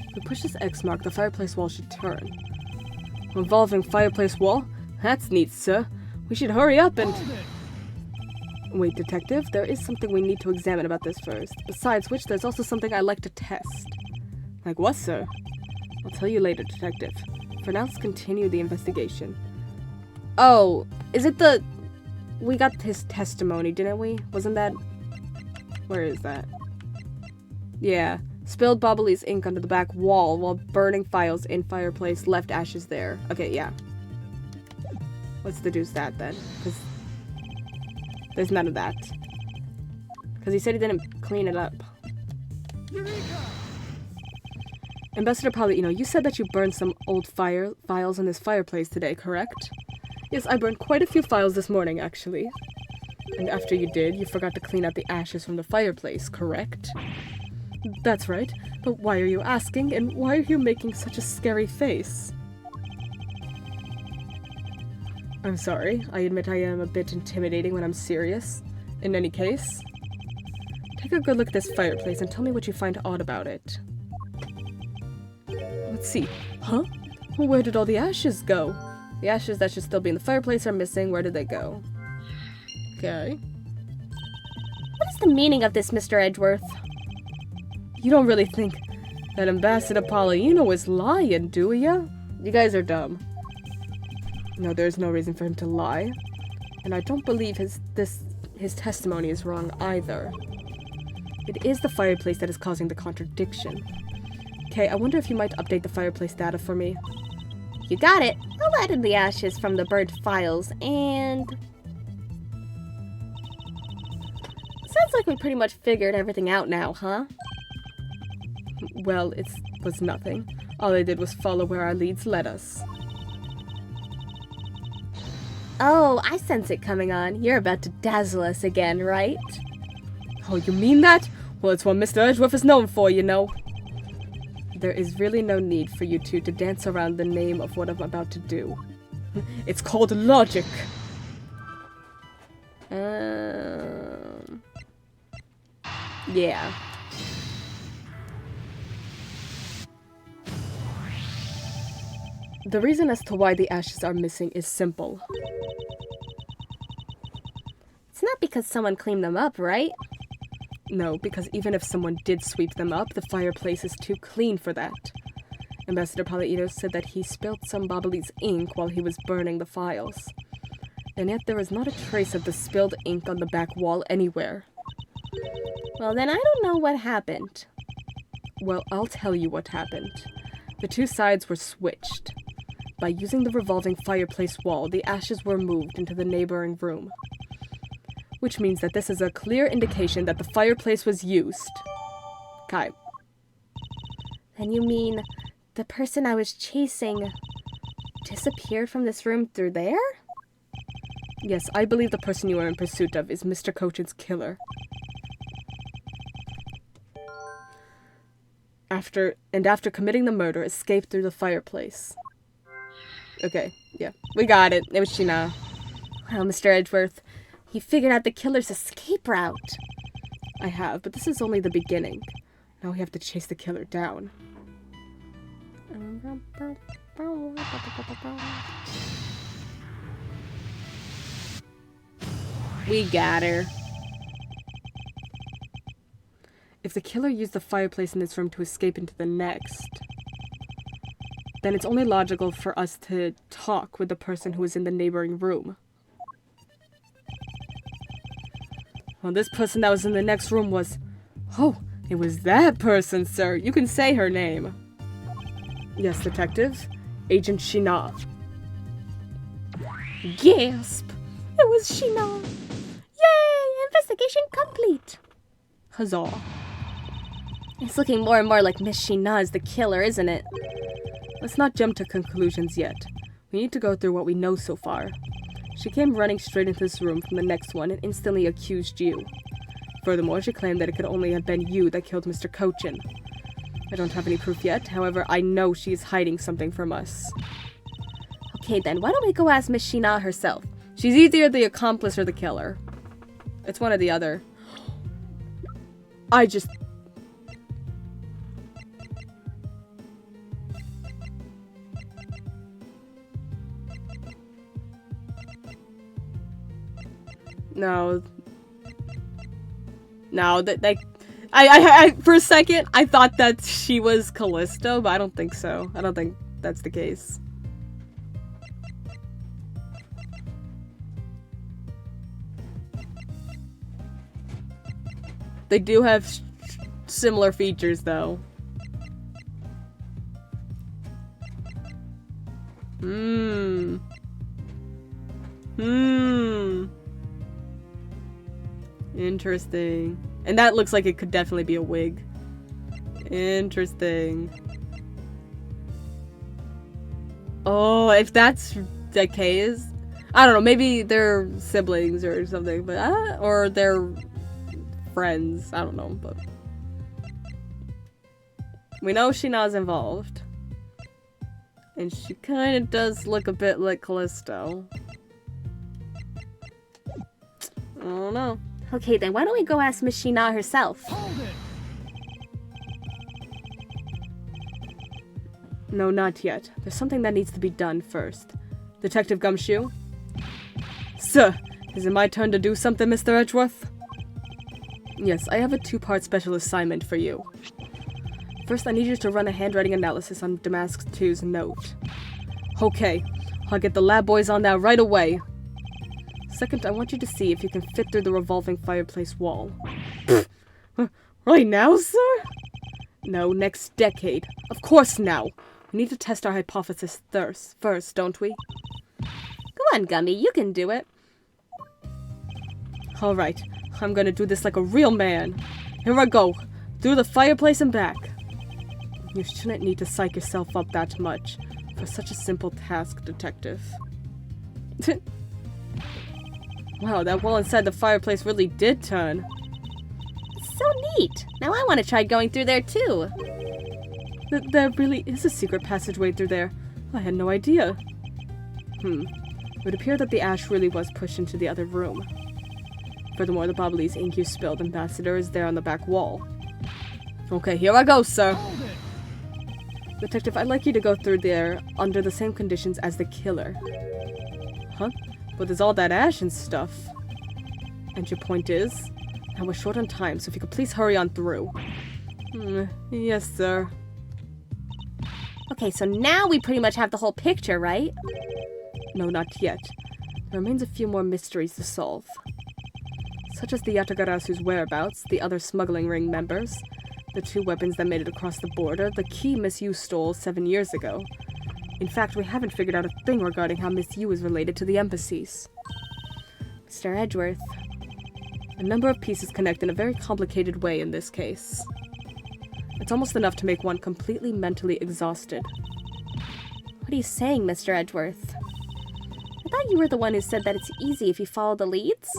If we push this X mark, the fireplace wall should turn. Revolving fireplace wall? That's neat, sir. We should hurry up and... Wait, Detective, there is something we need to examine about this first. Besides which, there's also something I'd like to test. Like what, sir? I'll tell you later, Detective. For now, let's continue the investigation. Oh, is it the we got his testimony, didn't we? Wasn't that... Where is that? Yeah. Spilled Bobbly's ink onto the back wall while burning files in fireplace, left ashes there. Okay, yeah. Let's deduce that then. Because there's none of that. Because he said he didn't clean it up. Ambassador Paulino, you said that you burned some old files in this fireplace today, correct? Yes, I burned quite a few files this morning, actually. And after you did, you forgot to clean out the ashes from the fireplace, correct? That's right. But why are you asking, and why are you making such a scary face? I'm sorry. I admit I am a bit intimidating when I'm serious. In any case, take a good look at this fireplace and tell me what you find odd about it. Let's see. Huh? Well, where did all the ashes go? The ashes that should still be in the fireplace are missing. Where did they go? Okay. What is the meaning of this, Mr. Edgeworth? You don't really think that Ambassador Paulino is lying, do ya? You guys are dumb. No, there's no reason for him to lie. And I don't believe his testimony is wrong either. It is the fireplace that is causing the contradiction. Okay, I wonder if you might update the fireplace data for me. You got it. I'll add in the ashes from the burnt files, and... Sounds like we pretty much figured everything out now, huh? Well, it was nothing. All I did was follow where our leads led us. Oh, I sense it coming on. You're about to dazzle us again, right? Oh, you mean that? Well, it's what Mr. Edgeworth is known for, you know. There is really no need for you two to dance around the name of what I'm about to do. It's called logic. Yeah. The reason as to why the ashes are missing is simple. It's not because someone cleaned them up, right? No, because even if someone did sweep them up, the fireplace is too clean for that. Ambassador Paulino said that he spilled some Bobbly's ink while he was burning the files. And yet there is not a trace of the spilled ink on the back wall anywhere. Well, then I don't know what happened. Well, I'll tell you what happened. The two sides were switched. By using the revolving fireplace wall, the ashes were moved into the neighboring room. Which means that this is a clear indication that the fireplace was used. Kai. Then you mean the person I was chasing disappeared from this room through there? Yes, I believe the person you are in pursuit of is Mr. Cochin's killer. After committing the murder, escaped through the fireplace. Okay, yeah. We got it. It was Sheena. Well, Mr. Edgeworth, you figured out the killer's escape route. I have, but this is only the beginning. Now we have to chase the killer down. We got her. If the killer used the fireplace in this room to escape into the next, then it's only logical for us to talk with the person who is in the neighboring room. Well, this person that was in the next room was... Oh, it was that person, sir. You can say her name. Yes, Detective. Agent Sheena. Gasp! It was Sheena! Yay! Investigation complete! Huzzah. It's looking more and more like Miss Sheena is the killer, isn't it? Let's not jump to conclusions yet. We need to go through what we know so far. She came running straight into this room from the next one and instantly accused you. Furthermore, she claimed that it could only have been you that killed Mr. Cochin. I don't have any proof yet, however, I know she is hiding something from us. Okay then, why don't we go ask Miss Sheena herself? She's either the accomplice or the killer. It's one or the other. No, I for a second, I thought that she was Callisto, but I don't think so. I don't think that's the case. They do have similar features, though. Interesting. And that looks like it could definitely be a wig. Interesting. Oh, if that's the case, I don't know, maybe they're siblings or something, but or they're friends, I don't know, but we know Sheena's involved. And she kind of does look a bit like Callisto. I don't know. Okay, then why don't we go ask Miss Sheena herself? No, not yet. There's something that needs to be done first. Detective Gumshoe? Sir, is it my turn to do something, Mr. Edgeworth? Yes, I have a 2-part special assignment for you. First, I need you to run a handwriting analysis on Damask 2's note. Okay, I'll get the lab boys on that right away. Second, I want you to see if you can fit through the revolving fireplace wall. Right now, sir? No, next decade. Of course now. We need to test our hypothesis first, don't we? Go on, Gummy, you can do it. Alright, I'm gonna do this like a real man. Here I go. Through the fireplace and back. You shouldn't need to psych yourself up that much for such a simple task, detective. Wow, that wall inside the fireplace really did turn. It's so neat. Now I want to try going through there too. There really is a secret passageway through there. I had no idea. It would appear that the ash really was pushed into the other room. Furthermore, the Bobbly's ink you spilled ambassador is there on the back wall. Okay, here I go, sir. Detective, I'd like you to go through there under the same conditions as the killer. Huh? But there's all that ash and stuff. And your point is? Now we're short on time, so if you could please hurry on through. Yes, sir. Okay, so now we pretty much have the whole picture, right? No, not yet. There remains a few more mysteries to solve. Such as the Yatagarasu's whereabouts, the other smuggling ring members, the 2 weapons that made it across the border, the key Miss Yu stole 7 years ago. In fact, we haven't figured out a thing regarding how Miss Yu is related to the embassies. Mr. Edgeworth. A number of pieces connect in a very complicated way in this case. It's almost enough to make one completely mentally exhausted. What are you saying, Mr. Edgeworth? I thought you were the one who said that it's easy if you follow the leads?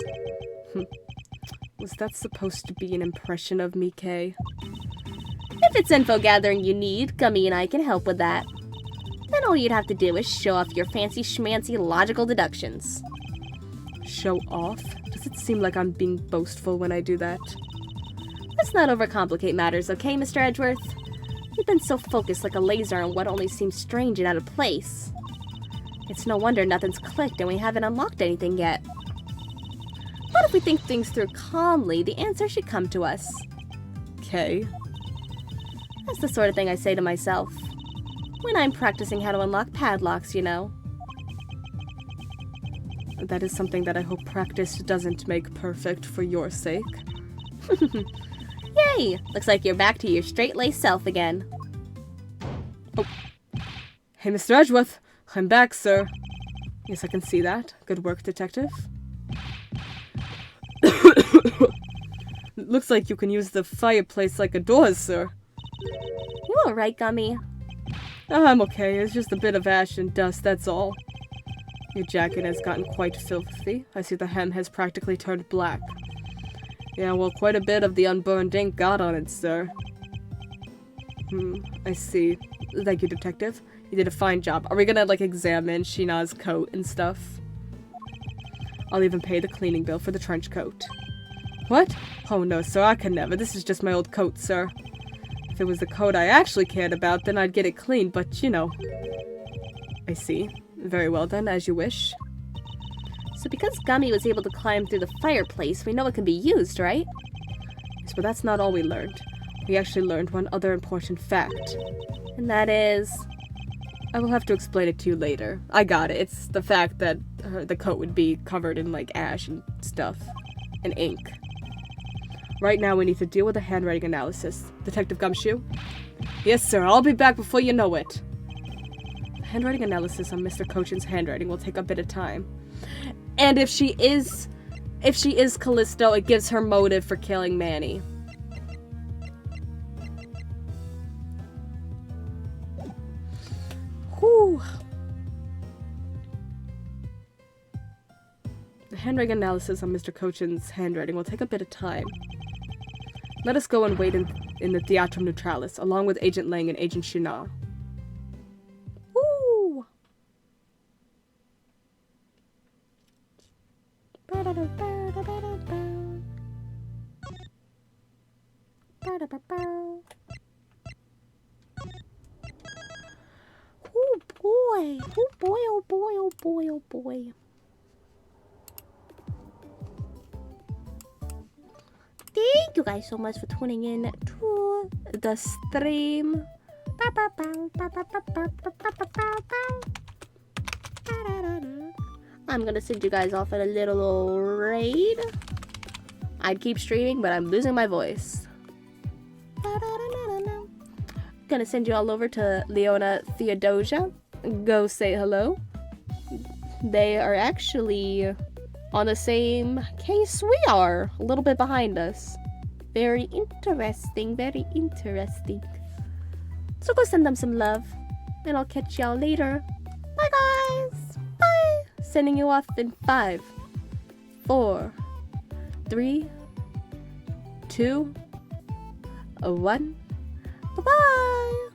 Was that supposed to be an impression of me, Kay? If it's info gathering you need, Gummy and I can help with that. Then all you'd have to do is show off your fancy schmancy logical deductions. Show off? Does it seem like I'm being boastful when I do that? Let's not overcomplicate matters, okay, Mr. Edgeworth? You've been so focused like a laser on what only seems strange and out of place. It's no wonder nothing's clicked and we haven't unlocked anything yet. What if we think things through calmly? The answer should come to us. Kay? That's the sort of thing I say to myself. When I'm practicing how to unlock padlocks, you know. That is something that I hope practice doesn't make perfect for your sake. Yay! Looks like you're back to your straight-laced self again. Oh. Hey, Mr. Edgeworth. I'm back, sir. Yes, I can see that. Good work, detective. Looks like you can use the fireplace like a door, sir. You alright, Gummy? I'm okay. It's just a bit of ash and dust, that's all. Your jacket has gotten quite filthy. I see the hem has practically turned black. Yeah, well, quite a bit of the unburned ink got on it, sir. I see. Thank you, detective. You did a fine job. Are we gonna, like, examine Sheena's coat and stuff? I'll even pay the cleaning bill for the trench coat. What? Oh no, sir, I could never. This is just my old coat, sir. If it was the coat I actually cared about, then I'd get it cleaned, but, you know. I see. Very well then, as you wish. So because Gummy was able to climb through the fireplace, we know it can be used, right? Yes, but that's not all we learned. We actually learned one other important fact. And that is... I will have to explain it to you later. I got it. It's the fact that the coat would be covered in, like, ash and stuff. And ink. Right now, we need to deal with the handwriting analysis. Detective Gumshoe? Yes, sir. I'll be back before you know it. The handwriting analysis on Mr. Cochin's handwriting will take a bit of time. And if she is Callisto, it gives her motive for killing Manny. Whew. The handwriting analysis on Mr. Cochin's handwriting will take a bit of time. Let us go and wait in the Theatrum Neutralis, along with Agent Lang and Agent Shina. Woo! Oh boy. Oh boy, oh boy, oh boy, oh boy. Thank you guys so much for tuning in to the stream. I'm gonna send you guys off at a little old raid. I'd keep streaming, but I'm losing my voice. Gonna send you all over to Leona Theodosia. Go say hello. They are actually on the same case we are, a little bit behind us. Very interesting, very interesting. So go send them some love, and I'll catch y'all later. Bye guys, bye. Sending you off in 5, 4, 3, 2, 1. Bye-bye.